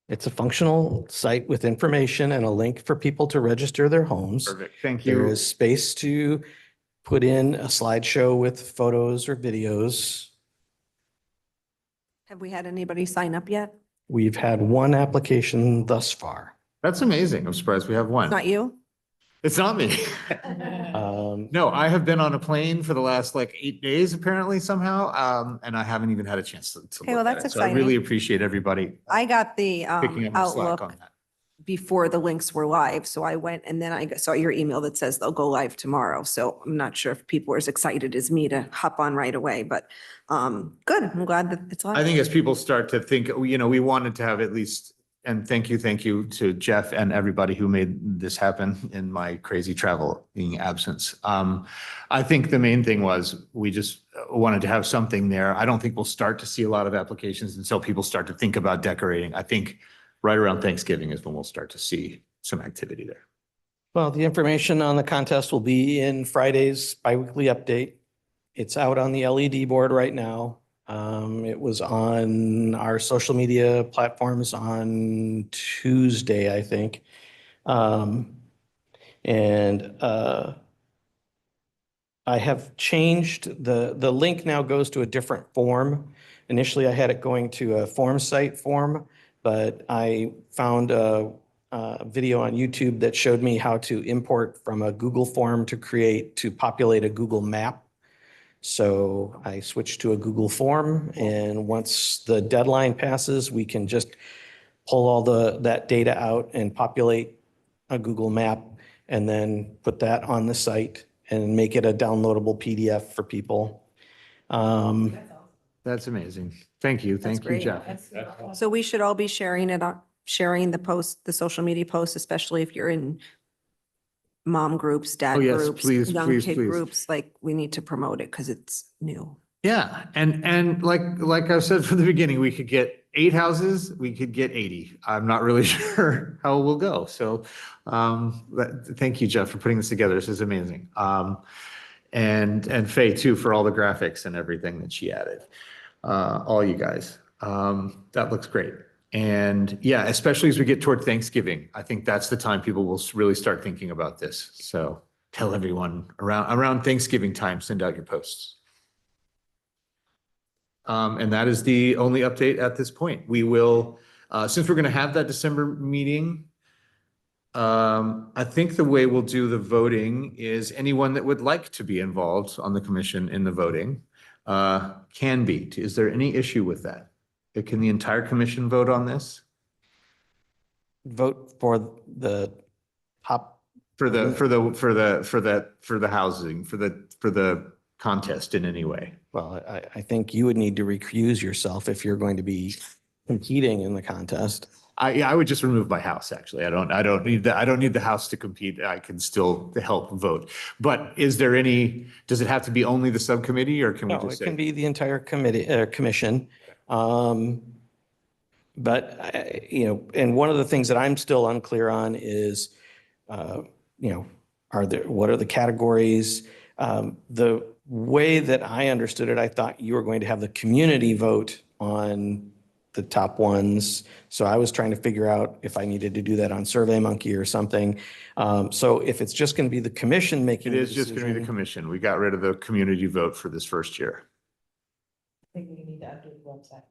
It's a functional site with information and a link for people to register their homes. Perfect, thank There you. is space to put in a slideshow with photos or videos. Have we had anybody sign up yet? We've had one application thus far. That's amazing. I'm surprised we have one. It's not you? It's not me. No, I have been on a plane for the last like 8 days apparently somehow, and I haven't even had a chance to Okay, well, look at that's it. So I really exciting. appreciate everybody I got the picking up my slack Outlook on that. before the links were live, so I went and then I saw your email that says they'll go live tomorrow. So I'm not sure if people are as excited as me to hop on right away, but good. I'm glad that it's live. I think as people start to think, we wanted to have at least, and thank you to Jeff and everybody who made this happen in my crazy traveling absence. I think the main thing was we just wanted to have something there. I don't think we'll start to see a lot of applications until people start to think about decorating. I think right around Thanksgiving is when we'll start to see some activity there. Well, the information on the contest will be in Friday's biweekly update. It's out on the LED board right now. It was on our social media platforms on Tuesday, I think. I have changed the link now goes to a different form. Initially, I had it going to a form site form, but I found a video on YouTube that showed me how to import from a Google form to populate a Google map. So I switched to a Google form, and once the deadline passes, we can just pull all that data out and populate a Google map and then put that on the site and make it a downloadable PDF for people. That's amazing. Thank you. Thank you, great. Jeff. So we should all be sharing it, sharing the post, the social media posts, especially if you're in mom groups, dad Oh, yes, groups, please, young please, kid please. groups, like we need to promote it because it's new. Yeah, and like I said from the beginning, we could get 8 houses, we could get 80. I'm not really sure how we'll go. So thank you, Jeff, for putting this together. This is amazing. And Faye too, for all the graphics and everything that she added. All you guys. That looks great. And yeah, especially as we get toward Thanksgiving, I think that's the time people will really start thinking about this. So tell everyone around Thanksgiving time, send out your posts. And that is the only update at this point. We will, since we're going to have that December meeting, I think the way we'll do the voting is anyone that would like to be involved on the commission in the voting can be. Is there any issue with that? Can the entire commission vote on this? Vote for the top. For the housing, for the contest in any way? Well, I think you would need to recuse yourself if you're going to be competing in the contest. I would just remove my house, actually. I don't need the house to compete. I can still help vote. But is there does it have to be only the subcommittee, or can we No, just it say? can be the entire commission. But and one of the things that I'm still unclear on is, what are the categories? The way that I understood it, I thought you were going to have the community vote on the top ones. So I was trying to figure out if I needed to do that on SurveyMonkey or something. So if it's just going to be the commission making. It is just going to be the commission. We got rid of the community vote for this first year. I think we need to update the website.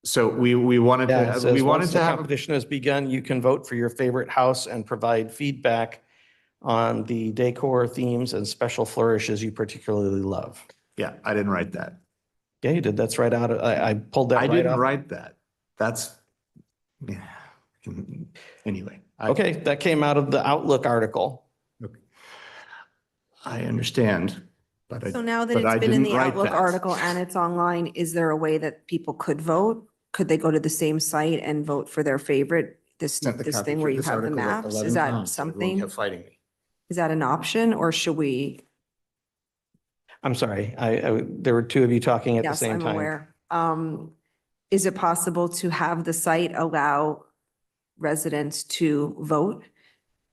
So we wanted Yeah, it to, says, we wanted once to the have, competition has begun, you can vote for your favorite house and provide feedback on the decor themes and special flourishes you particularly love. yeah, I didn't write that. Yeah, you did. That's right out. I pulled that I right didn't off. write that. That's, yeah. Anyway. Okay, that came out of the Outlook article. I understand, but So now that but I it's been in didn't the write Outlook that. article and it's online, is there a way that people could vote? Could they go to the same site and vote for their favorite, this Sent the copy thing for where you this have the article like maps? 11 Is that times. Everyone something, kept fighting me. is that an option or should we? I'm sorry, there were two of you talking at the Yes, same I'm time. aware. Is it possible to have the site allow residents to vote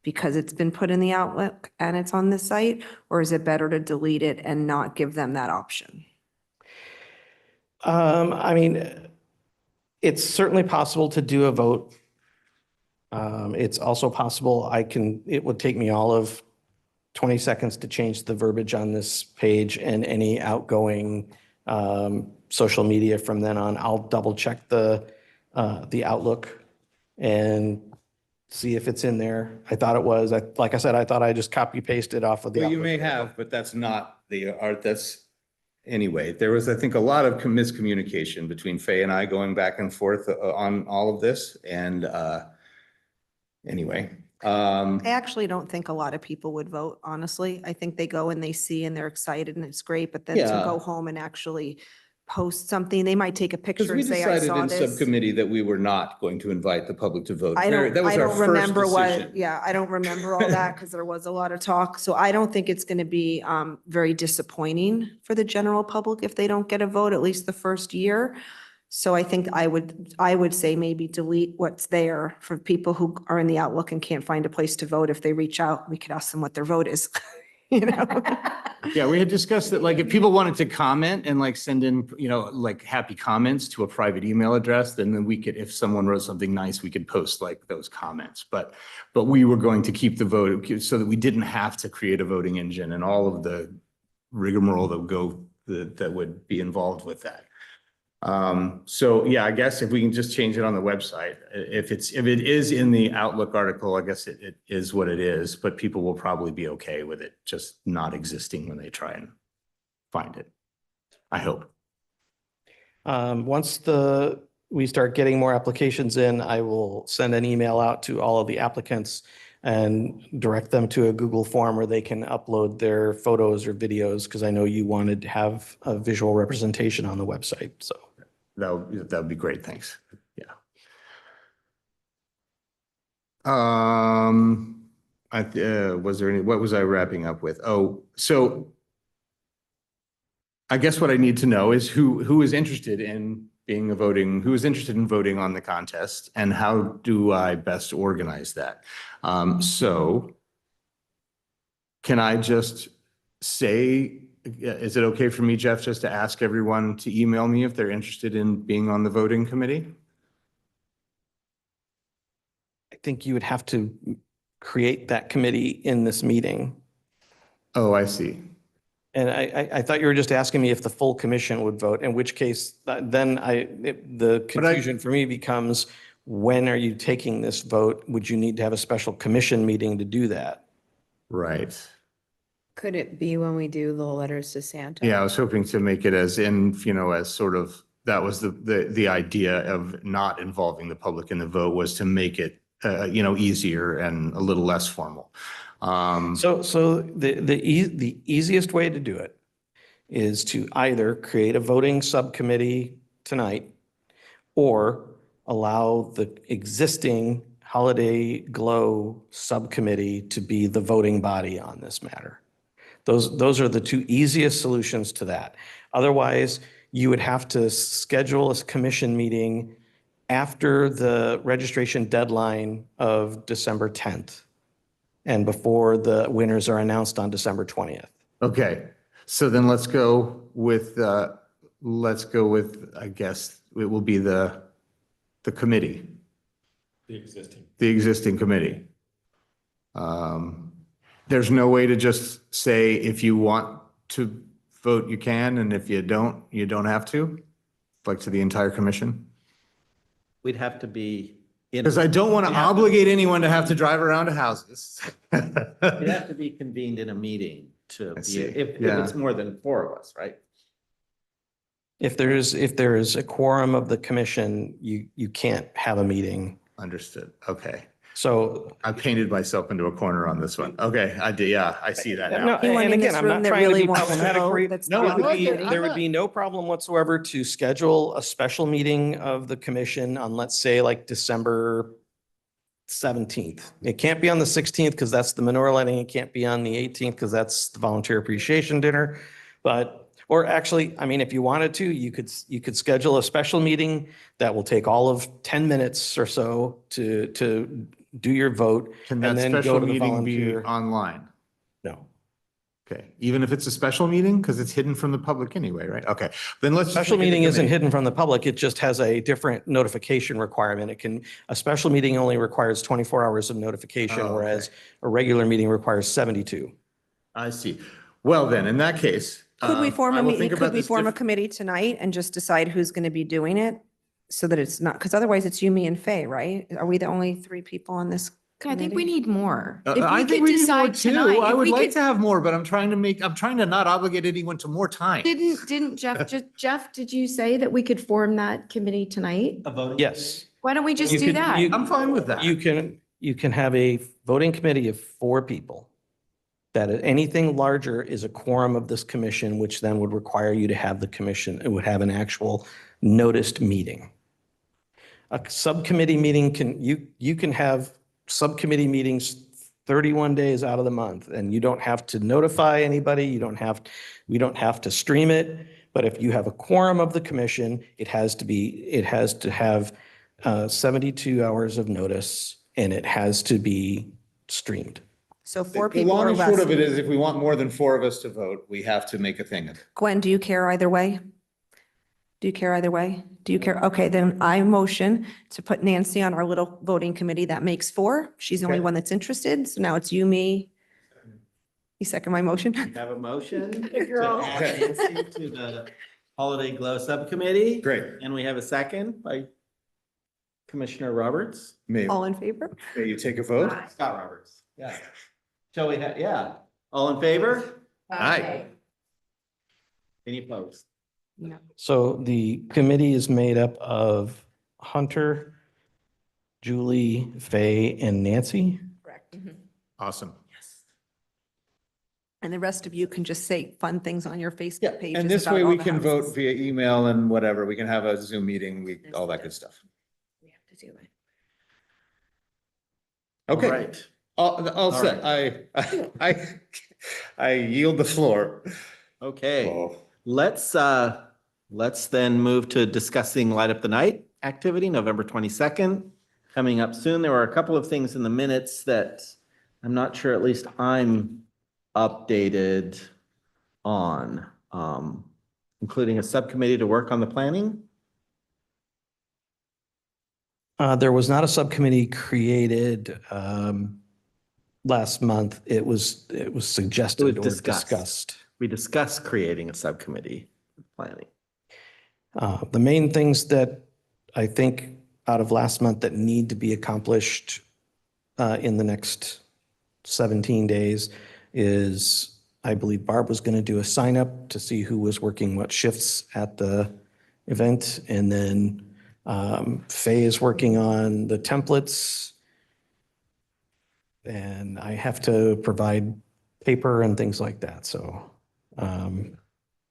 because it's been put in the Outlook and it's on the site? Or is it better to delete it and not give them that option? I mean, it's certainly possible to do a vote. It's also possible it would take me all of 20 seconds to change the verbiage on this page and any outgoing social media from then on. I'll double check the Outlook and see if it's in there. I thought it was. Like I said, I thought I just copy pasted off of the. Well, you Outlook. may have, but that's not the art. Anyway, there was, I think, a lot of miscommunication between Faye and I going back and forth on all of this. And anyway, I actually don't think a lot of people would vote, honestly. I think they go and they see and they're excited and it's great, but then to Yeah. go home and actually post something, they might take a because picture we and say, I decided saw in this. subcommittee that we were not going to invite the public to vote. I That don't, was I our don't first remember decision. what, yeah, I don't remember all that because there was a lot of talk. So I don't think it's going to be very disappointing for the general public if they don't get a vote, at least the first year. So I think I would say maybe delete what's there for people who are in the Outlook and can't find a place to vote. If they reach out, we could ask them what their vote is, you know? Yeah, we had discussed that, like, if people wanted to comment and like send in, like happy comments to a private email address, then we could, if someone wrote something nice, we could post like those comments. But we were going to keep the vote so that we didn't have to create a voting engine and all of the rigmarole that would be involved with that. So yeah, I guess if we can just change it on the website, if it is in the Outlook article, I guess it is what it is, but people will probably be okay with it just not existing when they try and find it. I hope. Once we start getting more applications in, I will send an email out to all of the applicants and direct them to a Google form where they can upload their photos or videos, because I know you wanted to have a visual representation on the website, so. That would be great. Thanks. Yeah. What was I wrapping up with? Oh, so I guess what I need to know is who is interested in who is interested in voting on the contest, and how do I best organize that? So can I just say, is it okay for me, Jeff, just to ask everyone to email me if they're interested in being on the voting committee? I think you would have to create that committee in this meeting. Oh, I see. And I thought you were just asking me if the full commission would vote, in which case then the confusion for me becomes, when are you taking this vote? Would you need to have a special commission meeting to do that? Right. Could it be when we do the letters to Santa? Yeah, I was hoping to make it as as sort of, that was the idea of not involving the public in the vote, was to make it, easier and a little less formal. So the easiest way to do it is to either create a voting subcommittee tonight or allow the existing Holiday Glow subcommittee to be the voting body on this matter. Those are the two easiest solutions to that. Otherwise, you would have to schedule a commission meeting after the registration deadline of December 10th and before the winners are announced on December 20th. Okay, so then let's go with, I guess it will be the committee, The existing. the existing committee. There's no way to just say, if you want to vote, you can, and if you don't have to, like to the entire commission? We'd have to be. Because I don't want to obligate anyone to have to drive around to houses. It'd have to be convened in a meeting to I be, see. if Yeah. it's more than 4 of us, right? If there is a quorum of the commission, you can't have a meeting. Understood. Okay. So I painted myself into a corner on this one. Okay, I did. Yeah, I see that now. no, Anyone and in again, this I'm room not that trying to really be wants to problematic vote, for you. that's No, not I like it. committee. There would be no problem whatsoever to schedule a special meeting of the commission on, let's say, like December 17th. It can't be on the 16th because that's the menorah lighting. It can't be on the 18th because that's the volunteer appreciation dinner. But, or actually, I mean, if you wanted to, you could schedule a special meeting that will take all of 10 minutes or so to do your vote. Can and that then special go to the meeting be volunteer. online? No. Okay, even if it's a special meeting, because it's hidden from the public anyway, right? Okay, then let's. just Special make it a meeting isn't committee. hidden from the public. It just has a different notification requirement. A special meeting only requires 24 hours of notification, Oh, okay. whereas a regular meeting requires 72. I see. Well, then, in that case. Could we form I a will meeting, think could about we this form a diff- committee tonight and just decide who's going to be doing it? So that it's not, because otherwise it's you, me and Faye, right? Are we the only three people on this I think we committee? need more. I think we need more too. I would like to have more, but I'm trying to not obligate anyone to more time. Didn't Jeff, did you say that we could form that committee tonight? Yes. Why don't we just You do could- that? I'm fine with that. You can have a voting committee of 4 people. That anything larger is a quorum of this commission, which then would require you to have the commission, it would have an actual noticed meeting. A subcommittee meeting you can have subcommittee meetings 31 days out of the month, and you don't have to notify anybody, we don't have to stream it. But if you have a quorum of the commission, it has to have 72 hours of notice, and it has to be streamed. So 4 The people long or and short less. of it is if we want more than 4 of us to vote, we have to make a thing of it. Gwen, do you care either way? Do you care either way? Do you care? Okay, then I motion to put Nancy on our little voting committee. That makes 4. She's the only Okay. one that's interested. So now it's you, me. You second my motion? Have a motion Girl. to add Nancy to the Holiday Glow Subcommittee. Great. And we have a second by Commissioner Roberts. May All in favor? you take a vote? Scott Roberts. Yeah. Shall we have, yeah. All in favor? Aye. Any opposed? So the committee is made up of Hunter, Julie, Faye, and Nancy. Correct. Awesome. And the rest of you can just say fun things on your Yeah, Facebook pages. and this about way all we the can houses. vote via email and whatever. We can have a Zoom meeting, all that good stuff. We have to do it. Okay, Right. all set. I yield the floor. Okay. Oh. Let's then move to discussing Light Up the Night activity, November 22nd, coming up soon. There were a couple of things in the minutes that I'm not sure, at least I'm updated on, including a subcommittee to work on the planning. There was not a subcommittee created last month. It was suggested or discussed. We discussed creating a subcommittee for planning. The main things that I think out of last month that need to be accomplished in the next 17 days is, I believe Barb was going to do a sign up to see who was working what shifts at the event. And then Faye is working on the templates. And I have to provide paper and things like that. So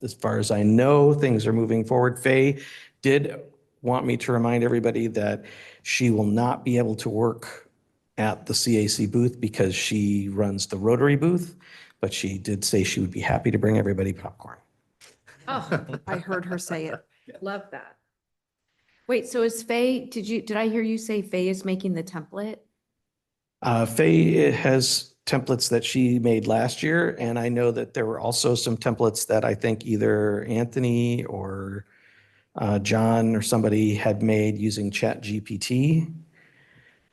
as far as I know, things are moving forward. Faye did want me to remind everybody that she will not be able to work at the CAC booth because she runs the Rotary booth, but she did say she would be happy to bring everybody popcorn. Oh, I heard her say it. love that. Wait, so is Faye, did I hear you say Faye is making the template? Faye has templates that she made last year, and I know that there were also some templates that I think either Anthony or John or somebody had made using ChatGPT.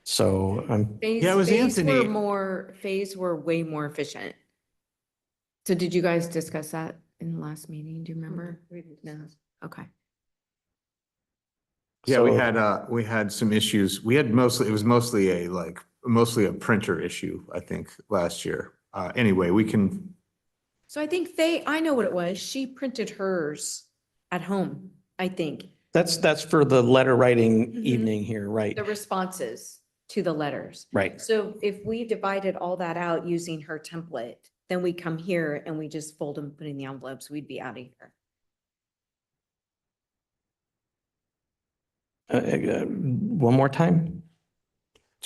So Yeah, it was Anthony. Fays were way more efficient. So did you guys discuss that in the last meeting? Do you remember? No, okay. Yeah, So- we had some issues. It was mostly a printer issue, I think, last year. Anyway, we can, So I think Faye, I know what it was. She printed hers at home, I think. that's for the letter writing Mhm. evening here, right? The responses to the letters. Right. So if we divided all that out using her template, then we come here and we just fold them, put in the envelopes, we'd be out of here. One more time?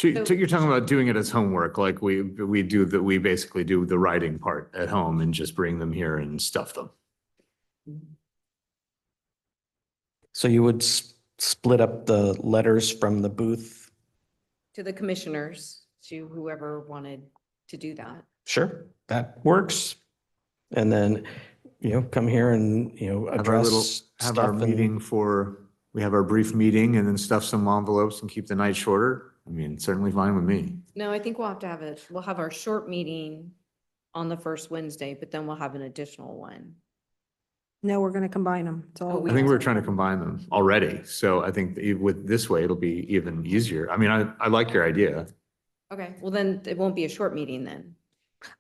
you're talking about doing it as homework, like we basically do the writing part at home and just bring them here and stuff them. So you would split up the letters from the booth? To the commissioners, to whoever wanted to do that. Sure, that works. And then, come here and, Have our little, address have our stuff meeting and for, we have our brief meeting and then stuff some envelopes and keep the night shorter. I mean, certainly fine with me. No, I think we'll have to have it, we'll have our short meeting on the first Wednesday, but then we'll have an additional one. No, we're gonna combine them. It's all. Oh, I think we're trying to combine them already. So I think with this way, it'll be even easier. I mean, I like your idea. Okay, well then it won't be a short meeting then.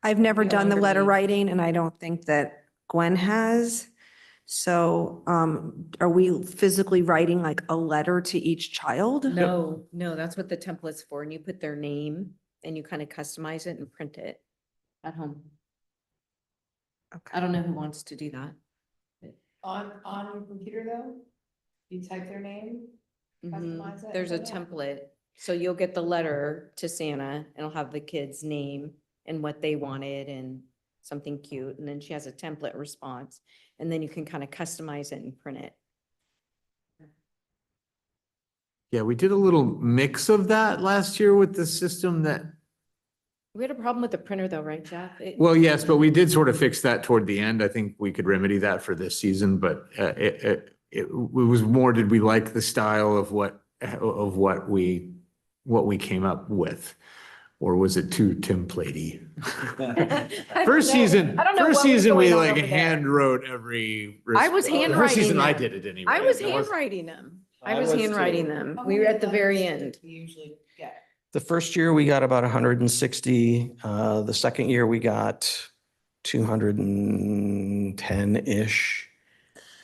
I've never No done the longer letter meeting. writing and I don't think that Gwen has. So, are we physically writing like a letter to each child? No, no, that's what the template's for. And you put their name and you kind of customize it and print it at home. I don't know who wants to do that. On your computer though, you type their name. Customize it There's a and put it. template. So you'll get the letter to Santa and it'll have the kid's name and what they wanted and something cute. And then she has a template response. And then you can kind of customize it and print it. Yeah, we did a little mix of that last year with the system that, We had a problem with the printer though, right, Jeff? well, yes, but we did sort of fix that toward the end. I think we could remedy that for this season, but it was more, did we like the style of what we came up with? Or was it too templatey? First season, I don't know what was we going on like over there. hand wrote every. I was the First handwriting season I them. did it anyway. I was It wasn't- handwriting them. I I was was too. handwriting them. How We were many at the very letters end. do we usually get? the first year we got about 160. The second year we got 210-ish.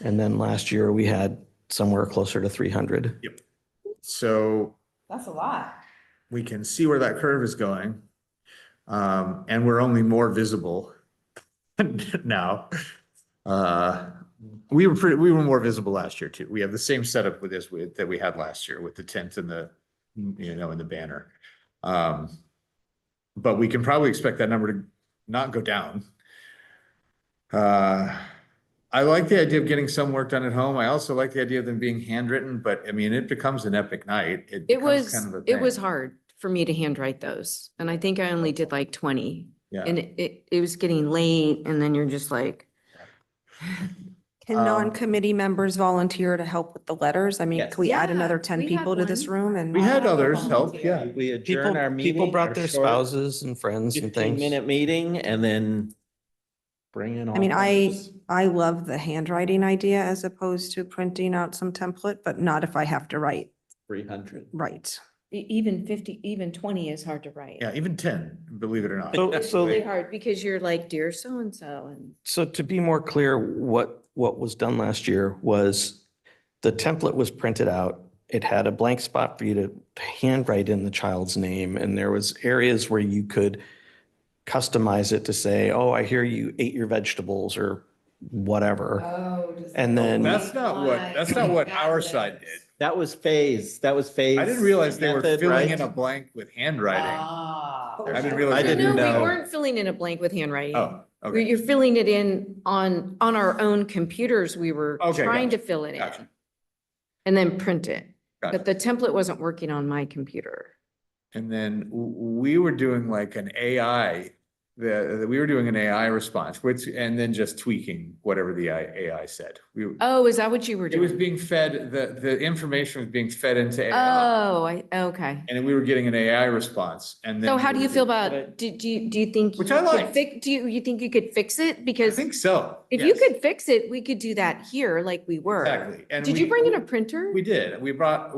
And then last year we had somewhere closer to 300. So That's a lot. we can see where that curve is going. And we're only more visible now. We were more visible last year too. We have the same setup with this that we had last year with the tent and the, and the banner. But we can probably expect that number to not go down. I like the idea of getting some work done at home. I also like the idea of them being handwritten, but I mean, it becomes an epic night. It becomes was, kind of a it was thing. hard for me to handwrite those. And I think I only did like 20. Yeah. And it was getting late and then you're just like, Can non-committee members volunteer to help with the letters? I mean, Yes. can we add Yeah, another 10 we had people to this one. room and? We had others help, yeah. We adjourn People, our meeting. people brought our their short spouses and friends and things. 15-minute meeting and then bring in all. I mean, others. I love the handwriting idea as opposed to printing out some template, but not if I have to write, 300. even 50, even 20 is hard to write. Yeah, even 10, believe it or not. It's really hard because you're like, dear so-and-so and. So to be more clear, what was done last year was the template was printed out. It had a blank spot for you to handwrite in the child's name. And there was areas where you could customize it to say, oh, I hear you ate your vegetables or whatever. Oh. And then- That's not what our side did. That was phase. That was phase. I didn't realize they were method, filling right? in a blank with handwriting. Ah. I didn't realize. I they didn't No, we know. weren't filling in a blank with handwriting. Oh, okay. You're filling it in on our own computers. We were Okay, trying to gotcha, fill it in gotcha. and then print it. Gotcha. But the template wasn't working on my computer. And then we were doing like an AI, we were doing an AI response, and then just tweaking whatever the AI said. Oh, is that what you were It was doing? being fed, the information was being fed into AI. Oh, okay. And then we were getting an AI response and then. So how do you feel about, But- do you think? Which you I could liked. Do you think you could fix it? I Because think so. if you yes. could fix it, we could do that here like we were. Exactly. And Did you bring in a printer? We did. We brought,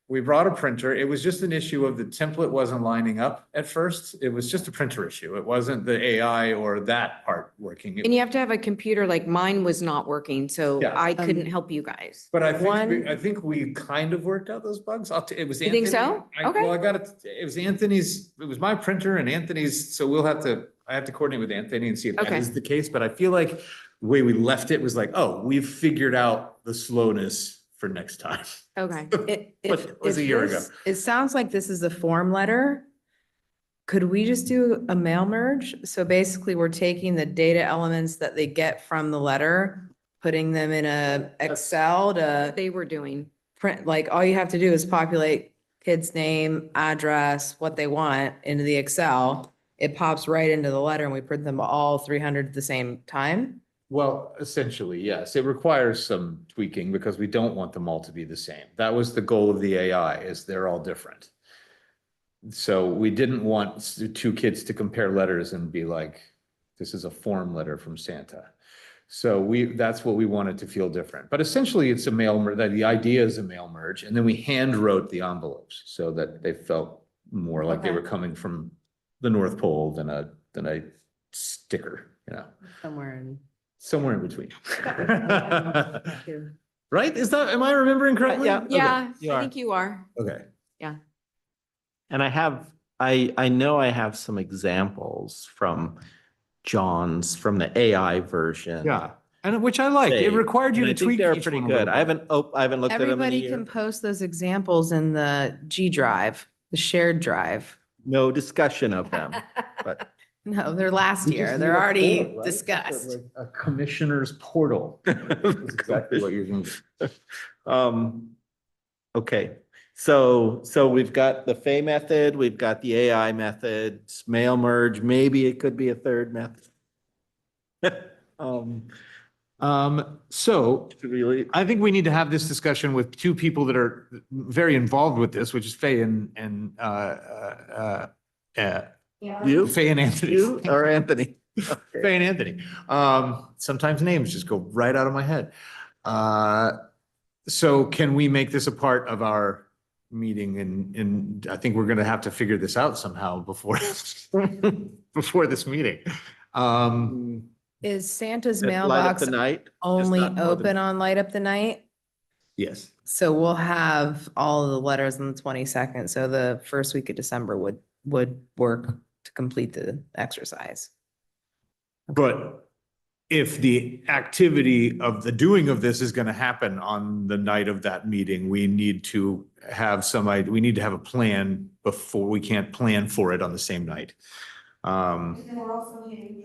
we brought a printer. It was just an issue of the template wasn't lining up at first. It was just a printer issue. It wasn't the AI or that part working. And you have to have a computer, like mine was not working, so Yeah. I couldn't help you guys. But I One- think we kind of worked out those bugs. It was You think Anthony. so? Okay. Well, I got it. It was Anthony's, it was my printer and Anthony's, so I have to coordinate with Anthony and see if that Okay. is the case. But I feel like the way we left it was like, oh, we've figured out the slowness for next time. Okay. It was a year ago. It sounds like this is a form letter. Could we just do a mail merge? So basically, we're taking the data elements that they get from the letter, putting them in a Excel to They were doing. print, like, all you have to do is populate kid's name, address, what they want into the Excel. It pops right into the letter and we print them all 300 at the same time. Well, essentially, yes. It requires some tweaking because we don't want them all to be the same. That was the goal of the AI, is they're all different. So we didn't want two kids to compare letters and be like, this is a form letter from Santa. So that's what we wanted to feel different. But essentially, it's a mail merge. The idea is a mail merge, and then we hand wrote the envelopes so that they felt more like they Okay. were coming from the North Pole than a sticker, somewhere in between. Right? Am I remembering correctly? Yeah. Okay. Yeah, you I are. think you are. Okay. And I know I have some examples from John's, from the AI version. Yeah, and which I like. It Say, required you and to I think tweak they're each pretty one a good. little I haven't looked at them in a Everybody year. can post those examples in the G Drive, the shared drive. No discussion of them, but No, they're last We year. just They're need a already portal, right? discussed. Like a commissioner's portal. That's exactly what you're doing. Okay, so we've got the Fay method, we've got the AI method, mail merge, maybe it could be a third method. So Really, I think we need to have this discussion with two people that are very involved with this, which is Faye and you, Faye and Anthony. you or Anthony? Faye and Anthony. Sometimes names just go right out of my head. So can we make this a part of our meeting? And I think we're gonna have to figure this out somehow before before this meeting. Is Santa's Light up mailbox the night? only not more than- open on Light Up the Night? Yes. So we'll have all of the letters on the 22nd. So the first week of December would work to complete the exercise. But if the activity of the doing of this is going to happen on the night of that meeting, we need to have we need to have a plan before. We can't plan for it on the same night. And then we're also handing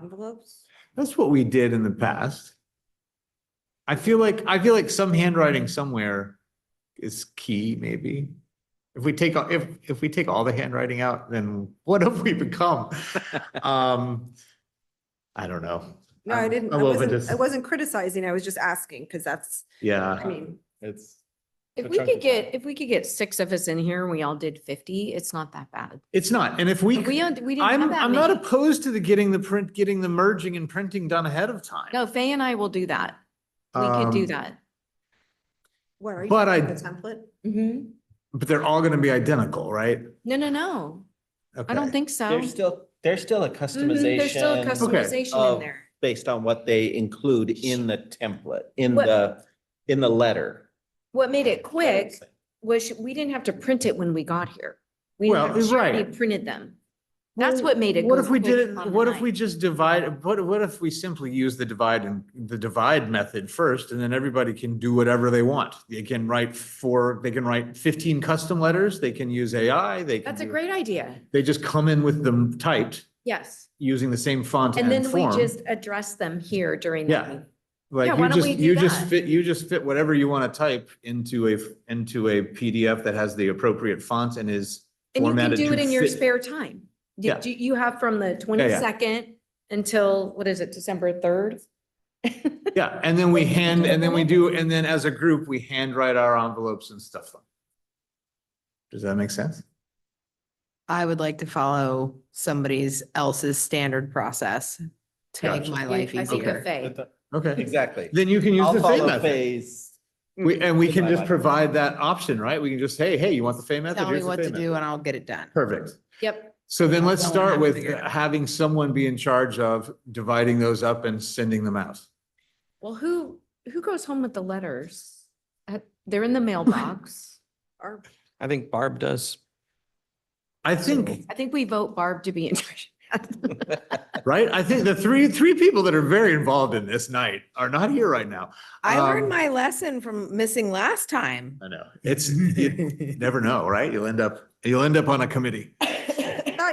envelopes. That's what we did in the past. I feel like some handwriting somewhere is key, maybe. If we take all the handwriting out, then what have we become? I don't know. No, I didn't, I wasn't criticizing, I was just asking, because that's, I Yeah, mean, It's. If a we chunk could of get, time. if we could get 6 of us in here and we all did 50, it's not that bad. it's not. And if we, We didn't have that I'm not many. opposed to getting the merging and printing done ahead of time. No, Faye and I will do that. We could do that. what are you? But talking I- The template? Mhm. But they're all going to be identical, right? No. I don't Okay. think so. There's still a customization. There's still a customization in of- there. Based on what they include in the template, in What- the letter. What made it quick was we didn't have to print it when we got here. We didn't have Well, to right. we printed them. That's what made it. What go if we quick did it, on the what if night. we just divide, what if we simply use the divide method first, and then everybody can do whatever they want? They can write 15 custom letters, they can use AI, they can. That's a do- great idea. They just come in with them typed, Yes. using the same font And and then we form. just address them here during that Yeah. meeting. Like yeah, why don't we do that? you just fit whatever you want to type into a PDF that has the appropriate font and is And you can formatted do to it in your fit. spare time. Yeah. You have from the 22nd until, what is it, December 3rd? Yeah, and then and then as a group, we handwrite our envelopes and stuff. Does that make sense? I would like to follow somebody's else's standard process to make Gotcha. my life I think of easier. Faye. Okay, Exactly. then you can use I'll the Fay follow method. Faye's. We can in my just life. provide that option, right? We can just, hey, you want the Fay method? Tell me Here's the what Fay to method. do and I'll get it done. Perfect. Yep. So then let's Don't start have to with figure it out. having someone be in charge of dividing those up and sending them out. Well, who goes home with the letters? They're in the mailbox. Or I think Barb does. I think, I think we vote Barb to be in charge. right? I think the three people that are very involved in this night are not here right now. I learned Um, my lesson from missing last time. I know. You never know, right? You'll end up on a committee.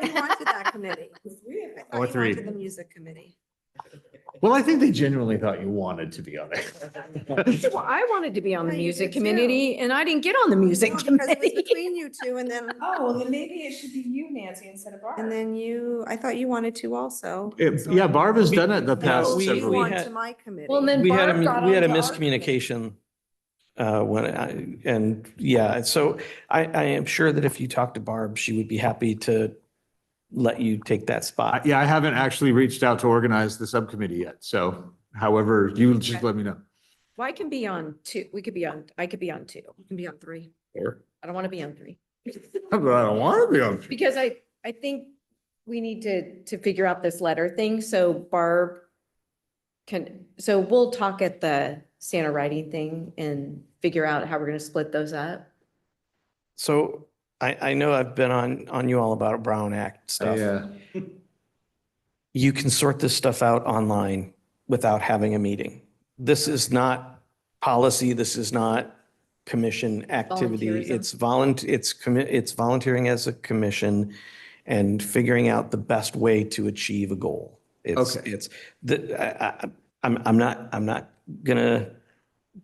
thought you wanted that committee. I thought Or you three. wanted the music committee. Well, I think they genuinely thought you wanted to be on it. Well, I wanted to be on the Yeah, you music did too. committee and I didn't get on the music No, because it was committee. between you two and then, Oh, well, then maybe it should be you, Nancy, instead of Barb. and then you, I thought you wanted to also. Yeah, Barb has done it the No, past we- you several we want had- to my committee. Well, then We had Barb got we had a onto our committee. miscommunication. So I am sure that if you talk to Barb, she would be happy to let you take that spot. Yeah, I haven't actually reached out to organize the subcommittee yet. So however, you just let me know. Well, I can be on two. I could be on two. You can be on 3. I don't want to be on three. But I don't want to be on. Because I think we need to figure out this letter thing, so Barb so we'll talk at the Santa writing thing and figure out how we're gonna split those up. So I know I've been on you all about Brown Act stuff. Yeah. You can sort this stuff out online without having a meeting. This is not policy. This is not commission activity. Volunteerism. It's volunteering as a commission and figuring out the best way to achieve a goal. Okay. I'm not gonna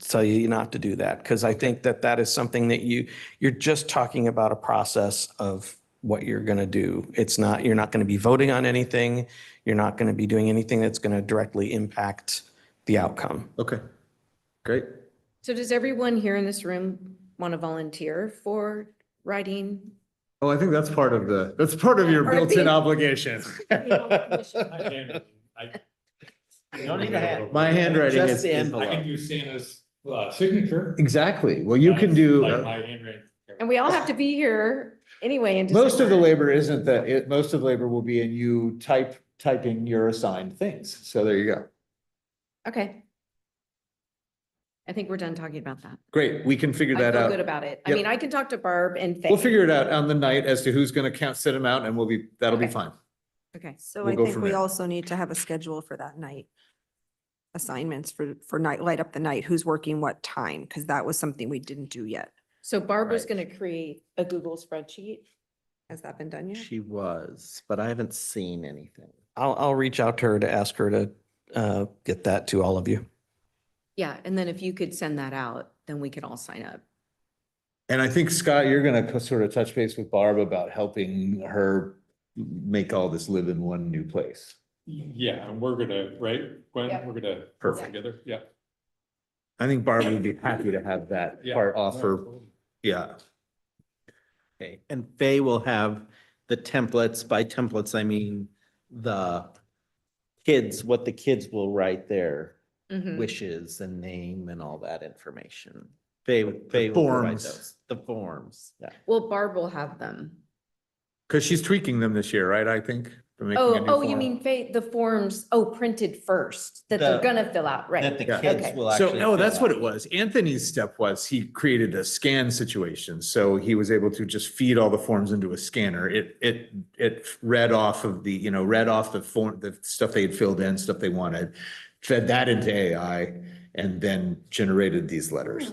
tell you not to do that, because I think that is something that you're just talking about a process of what you're gonna do. You're not gonna be voting on anything. You're not gonna be doing anything that's gonna directly impact the outcome. Okay, great. So does everyone here in this room want to volunteer for writing? Oh, I think that's part of your Or the- built-in obligation. You don't need a hat. My handwriting Just is. the I envelope. can do Santa's signature. Exactly. Well, you can do, Like my handwriting. And we all have to be here anyway in most of the December. labor isn't that, most of the labor will be in you typing your assigned things. So there you go. Okay. I think we're done talking about that. Great, we can figure I that feel good out. about it. I Yep. mean, I can talk to Barb and Faye. We'll figure it out on the night as to who's gonna sit them out and that'll be Okay. fine. Okay. So We'll I go think from we there. also need to have a schedule for that night. Assignments for night, light up the night, who's working what time, because that was something we didn't do yet. So Barb was Right. gonna create a Google spreadsheet. Has that been done yet? She was, but I haven't seen anything. I'll reach out to her to ask her to get that to all of you. Yeah, and then if you could send that out, then we could all sign up. And I think, Scott, you're gonna sort of touch base with Barb about helping her make all this live in one new place. Yeah, and we're gonna, right, Gwen, Yep. we're gonna work Perfect. together, yeah. I think Barb would be happy to have that Yeah. part offer. Yeah. Okay, and Faye will have the templates. By templates, I mean the kids, what the kids will write their Mhm. wishes and name and all that information. Faye will provide forms. those, the forms, yeah. Well, Barb will have them. Cause she's tweaking them this year, right? I think. for making a new Oh, you form. mean Faye, the forms, printed first, that they're The- gonna fill out, right? That the Yeah. kids Okay. will So, actually. no, fill that's what out. it was. Anthony's step was he created a scan situation. So he was able to just feed all the forms into a scanner. It read off of the form, the stuff they had filled in, stuff they wanted, fed that into AI and then generated these letters.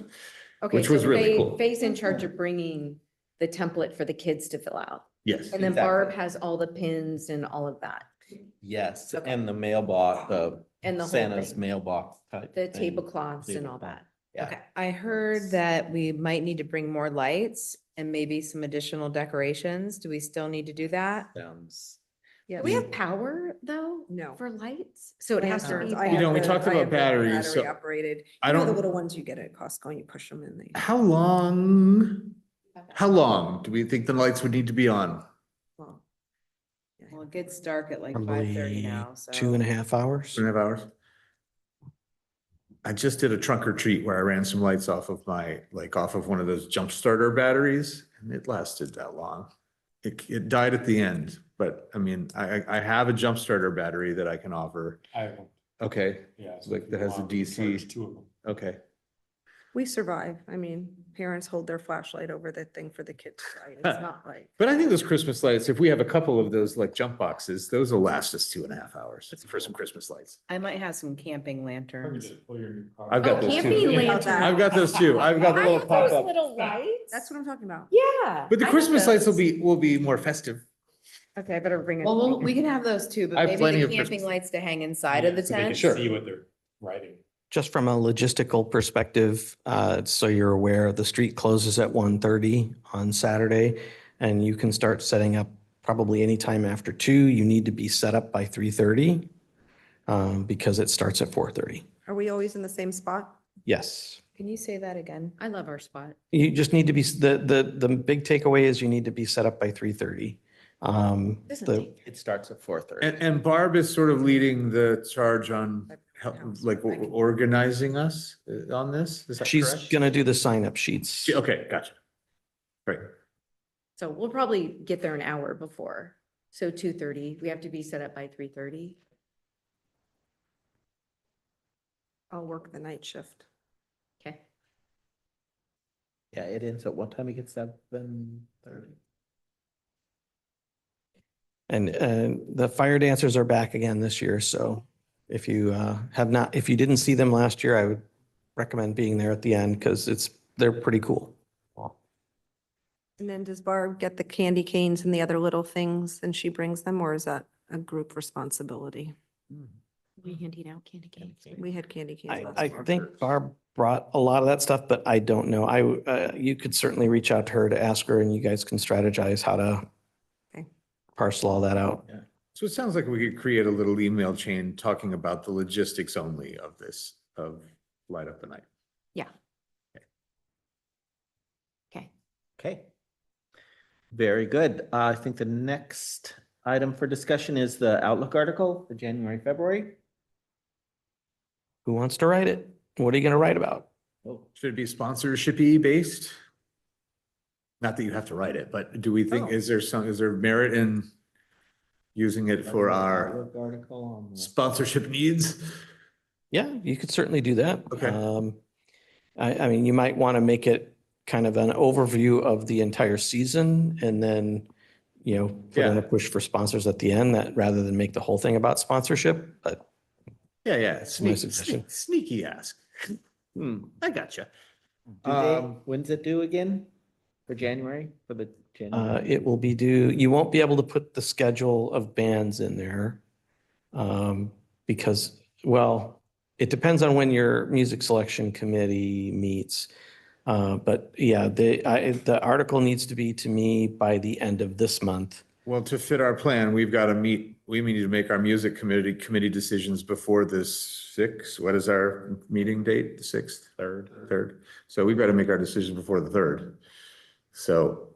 Okay, which was so really Faye- cool. Faye's in charge of bringing the template for the kids to fill out. Yes. And then Exactly. Barb has all the pins and all of that. Yes, Okay. and the mailbox, And the whole Santa's thing. mailbox type. The thing. tablecloths and all that. Yeah. Okay. I heard that we might need to bring more lights and maybe some additional decorations. Do we still need to do that? Sounds. Yeah. Do we have power though? No. For lights? So it has to be. Lanterns. I battery- have know, we the- talked I about have the batteries, so battery Operated. I You know the don't- little ones you get at Costco and you push them in the. How long do we think the lights would need to be on? well, yeah. Well, it gets dark at like Probably 5:30 now, so. 2.5 hours. 2.5 hours? I just did a trunk or treat where I ran some lights off of one of those jump starter batteries and it lasted that long. It died at the end, but I mean, I have a jump starter battery that I can offer. I have, Okay, yeah. so Like if that you has a want, we can DC. charge 2 of them. okay. We survive. I mean, parents hold their flashlight over the thing for the kids. to ride. It's not like. But I think those Christmas lights, if we have a couple of those like jump boxes, those will last us 2.5 hours for some Christmas lights. I might have some camping Or you lanterns. just pull your new car. I've got Oh, those too. camping Yeah. lanterns. I've got those too. I've got the I little have pop those up. little lights. That's what I'm talking about. Yeah. But the I have Christmas lights those. will be more festive. Okay, I better bring it. Well, we can have those too, but I have maybe plenty the of camping Christmas- lights to hang inside of the So they can tent. Sure. See what they're writing. Just from a logistical perspective, so you're aware, the street closes at 1:30 on Saturday, and you can start setting up probably anytime after 2. You need to be set up by 3:30 because it starts at 4:30. Are we always in the same spot? Yes. Can you say that again? I love our spot. You just need to be, the big takeaway is you need to be set up by 3:30. Doesn't The, take- It starts at 4:30. And Barb is sort of leading the charge on like organizing us on this, is that she's correct? gonna do the sign-up sheets. Okay, gotcha. Great. So we'll probably get there an hour before. So 2:30, we have to be set up by 3:30. I'll work the night shift. Okay. Yeah, it ends at what time? It gets 7:30. And the fire dancers are back again this year, so if you if you didn't see them last year, I would recommend being there at the end because they're pretty cool. And then does Barb get the candy canes and the other little things and she brings them, or is that a group responsibility? We handing out candy canes. We had candy canes. last I year. think Barb brought a lot of that stuff, but I don't know. You could certainly reach out to her to ask her and you guys can strategize how to Okay. parcel all that out. So it sounds like we could create a little email chain talking about the logistics only of this, of Light Up the Night. Yeah. Okay. Okay. Very good. I think the next item for discussion is the Outlook article for January, February. Who wants to write it? What are you going to write about? Should it be sponsorship-y based? Not that you have to write it, but do we think, Oh. is there merit in using it for our Outlook article on the- sponsorship needs? Yeah, you could certainly do that. Okay. I mean, you might want to make it kind of an overview of the entire season and then, put in a Yeah. push for sponsors at the end that rather than make the whole thing about sponsorship, but Yeah, my suggestion. sneaky ask. I gotcha. When's it due again? For January, for the January? it will be due, you won't be able to put the schedule of bands in there. Because, well, it depends on when your music selection committee meets. But yeah, the article needs to be to me by the end of this month. Well, to fit our plan, we need to make our music committee decisions before this 6th. What is our meeting date? The 6th? Third. So we've got to make our decision before the 3rd. So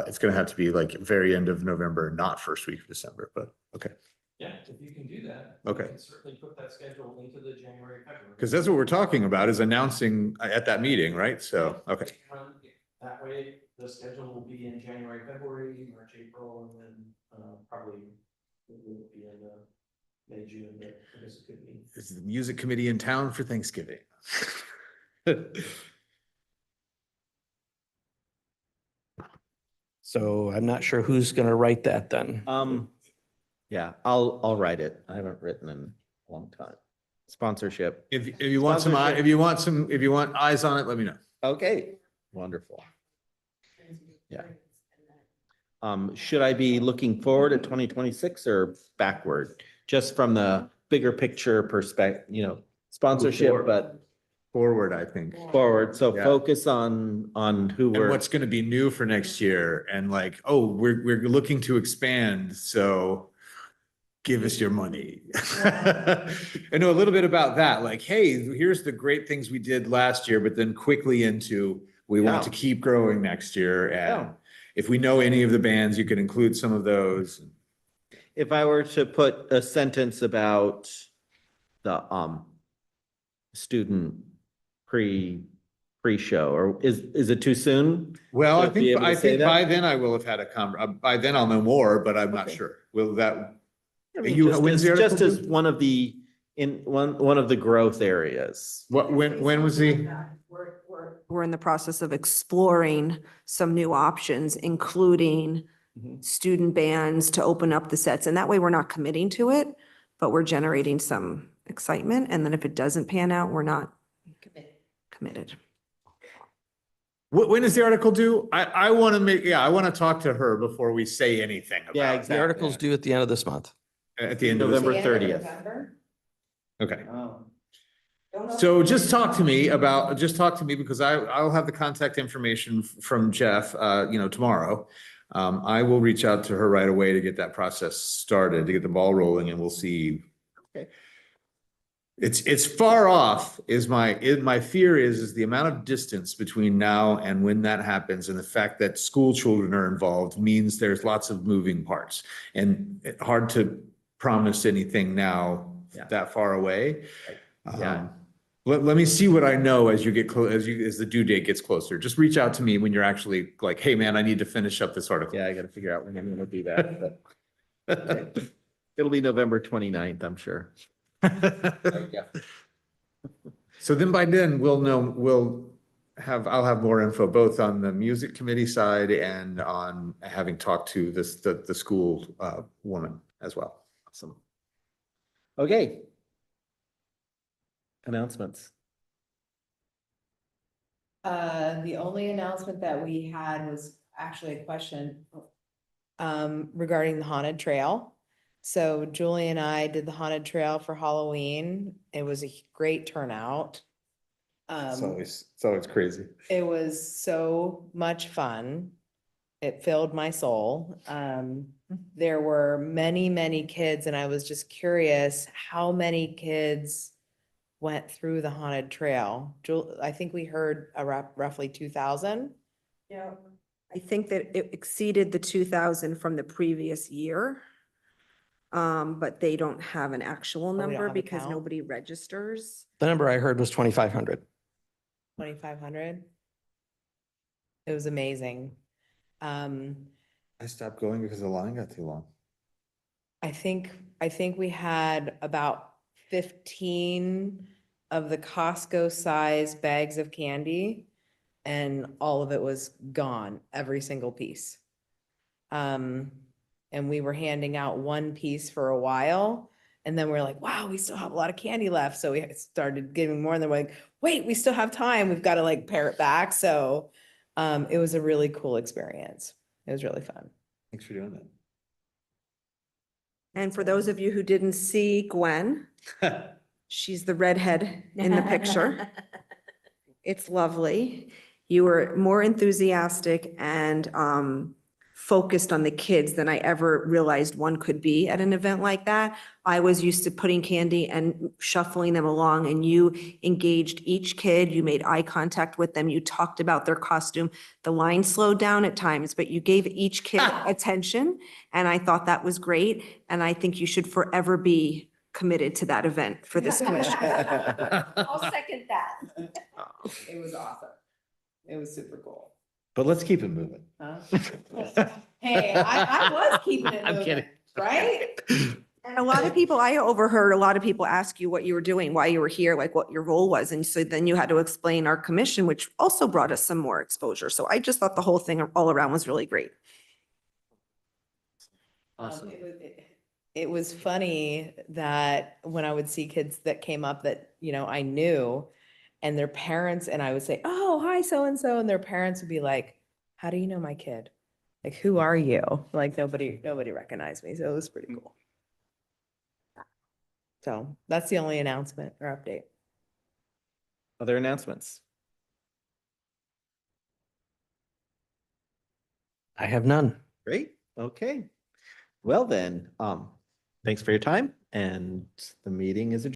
it's going to have to be like very end of November, not first week of December, but okay. Yeah, if you can do that. Okay. you can certainly put that schedule into the January, February. Because that's what we're talking about is announcing at that meeting, right? So, okay. That way, the schedule will be in January, February, March, April, and then probably it will be in May, June, but I guess it could be. Is the music committee in town for Thanksgiving? So I'm not sure who's going to write that then. Yeah, I'll write it. I haven't written in a long time. Sponsorship. If you want if you want eyes on it, let me know. Okay, wonderful. Yeah. Should I be looking forward at 2026 or backward? Just from the bigger picture perspective, sponsorship, but Forward, I think. forward. So Yeah. focus on who And we're. what's going to be new for next year and like, oh, we're looking to expand, so give us your money. I know a little bit about that, like, hey, here's the great things we did last year, but then quickly into, we want to Yeah. keep growing next year. Yeah. And if we know any of the bands, you can include some of those. If I were to put a sentence about the student pre-show, or is it too soon? Well, To be able to I say think that? by then I will have had by then I'll know more, but I'm not Okay. sure. Will that? I mean, You- just when's as, the just article as one of the, one of the growth areas. When was the? We're in the process of exploring some new options, including student bands to open up the sets. And that way we're not committing to it, but we're generating some excitement. And then if it doesn't pan out, we're not committed. When is the article due? I want to I want to talk to her before we say anything about Yeah, it. exactly. The article's due at the end of this month. At the end of this. November The end of 30th. November? Okay. Oh. So just talk to me because I'll have the contact information from Jeff, tomorrow. I will reach out to her right away to get that process started, to get the ball rolling, and we'll see. Okay. It's far off my fear is the amount of distance between now and when that happens, and the fact that school children are involved means there's lots of moving parts and hard to promise anything now Yeah. that far away. Yeah. Let me see what I know as you get as the due date gets closer. Just reach out to me when you're actually like, hey, man, I need to finish up this article. Yeah, I gotta figure out when I'm gonna do that, but it'll be November 29th, I'm sure. So then by then I'll have more info both on the music committee side and on having talked to the school woman as well. Awesome. Okay. Announcements. The only announcement that we had was actually a question regarding the haunted trail. So Julie and I did the haunted trail for Halloween. It was a great turnout. It's always crazy. It was so much fun. It filled my soul. There were many, many kids, and I was just curious how many kids went through the haunted trail. I think we heard roughly 2,000. Yeah. I think that it exceeded the 2,000 from the previous year. But they don't have an actual don't number have a because count? nobody registers. The number I heard was 2,500. 2,500. It was amazing. I stopped going because the line got too long. I think we had about 15 of the Costco size bags of candy, and all of it was gone, every single piece. And we were handing out one piece for a while, and then we're like, wow, we still have a lot of candy left. So we started giving more, and then we're like, wait, we still have time. We've got to like pare it back. So it was a really cool experience. It was really fun. Thanks for doing And for those of you who didn't see Gwen, that. she's the redhead in the picture. It's lovely. You were more enthusiastic and focused on the kids than I ever realized one could be at an event like that. I was used to putting candy and shuffling them along, and you engaged each kid. You made eye contact with them. You talked about their costume. The line slowed down at times, but you gave each kid attention, and I thought that was great. And I think you should forever be committed to that event for this commission. I'll second that. It was awesome. It was super cool. But let's keep it moving. Huh? Hey, I was keeping it I'm moving, kidding. right? And a lot of people, I overheard a lot of people ask you what you were doing, why you were here, like what your role was. And so then you had to explain our commission, which also brought us some more exposure. So I just thought the whole thing all around was really great. Awesome. It was funny that when I would see kids that came up that, I knew, and their parents, and I would say, oh, hi, so-and-so. And their parents would be like, how do you know my kid? Like, who are you? Like nobody recognized me. So it was pretty cool. So that's the only announcement or update. Other announcements? I have none. Great. Okay. Well then, thanks for your time, and the meeting is adjourned.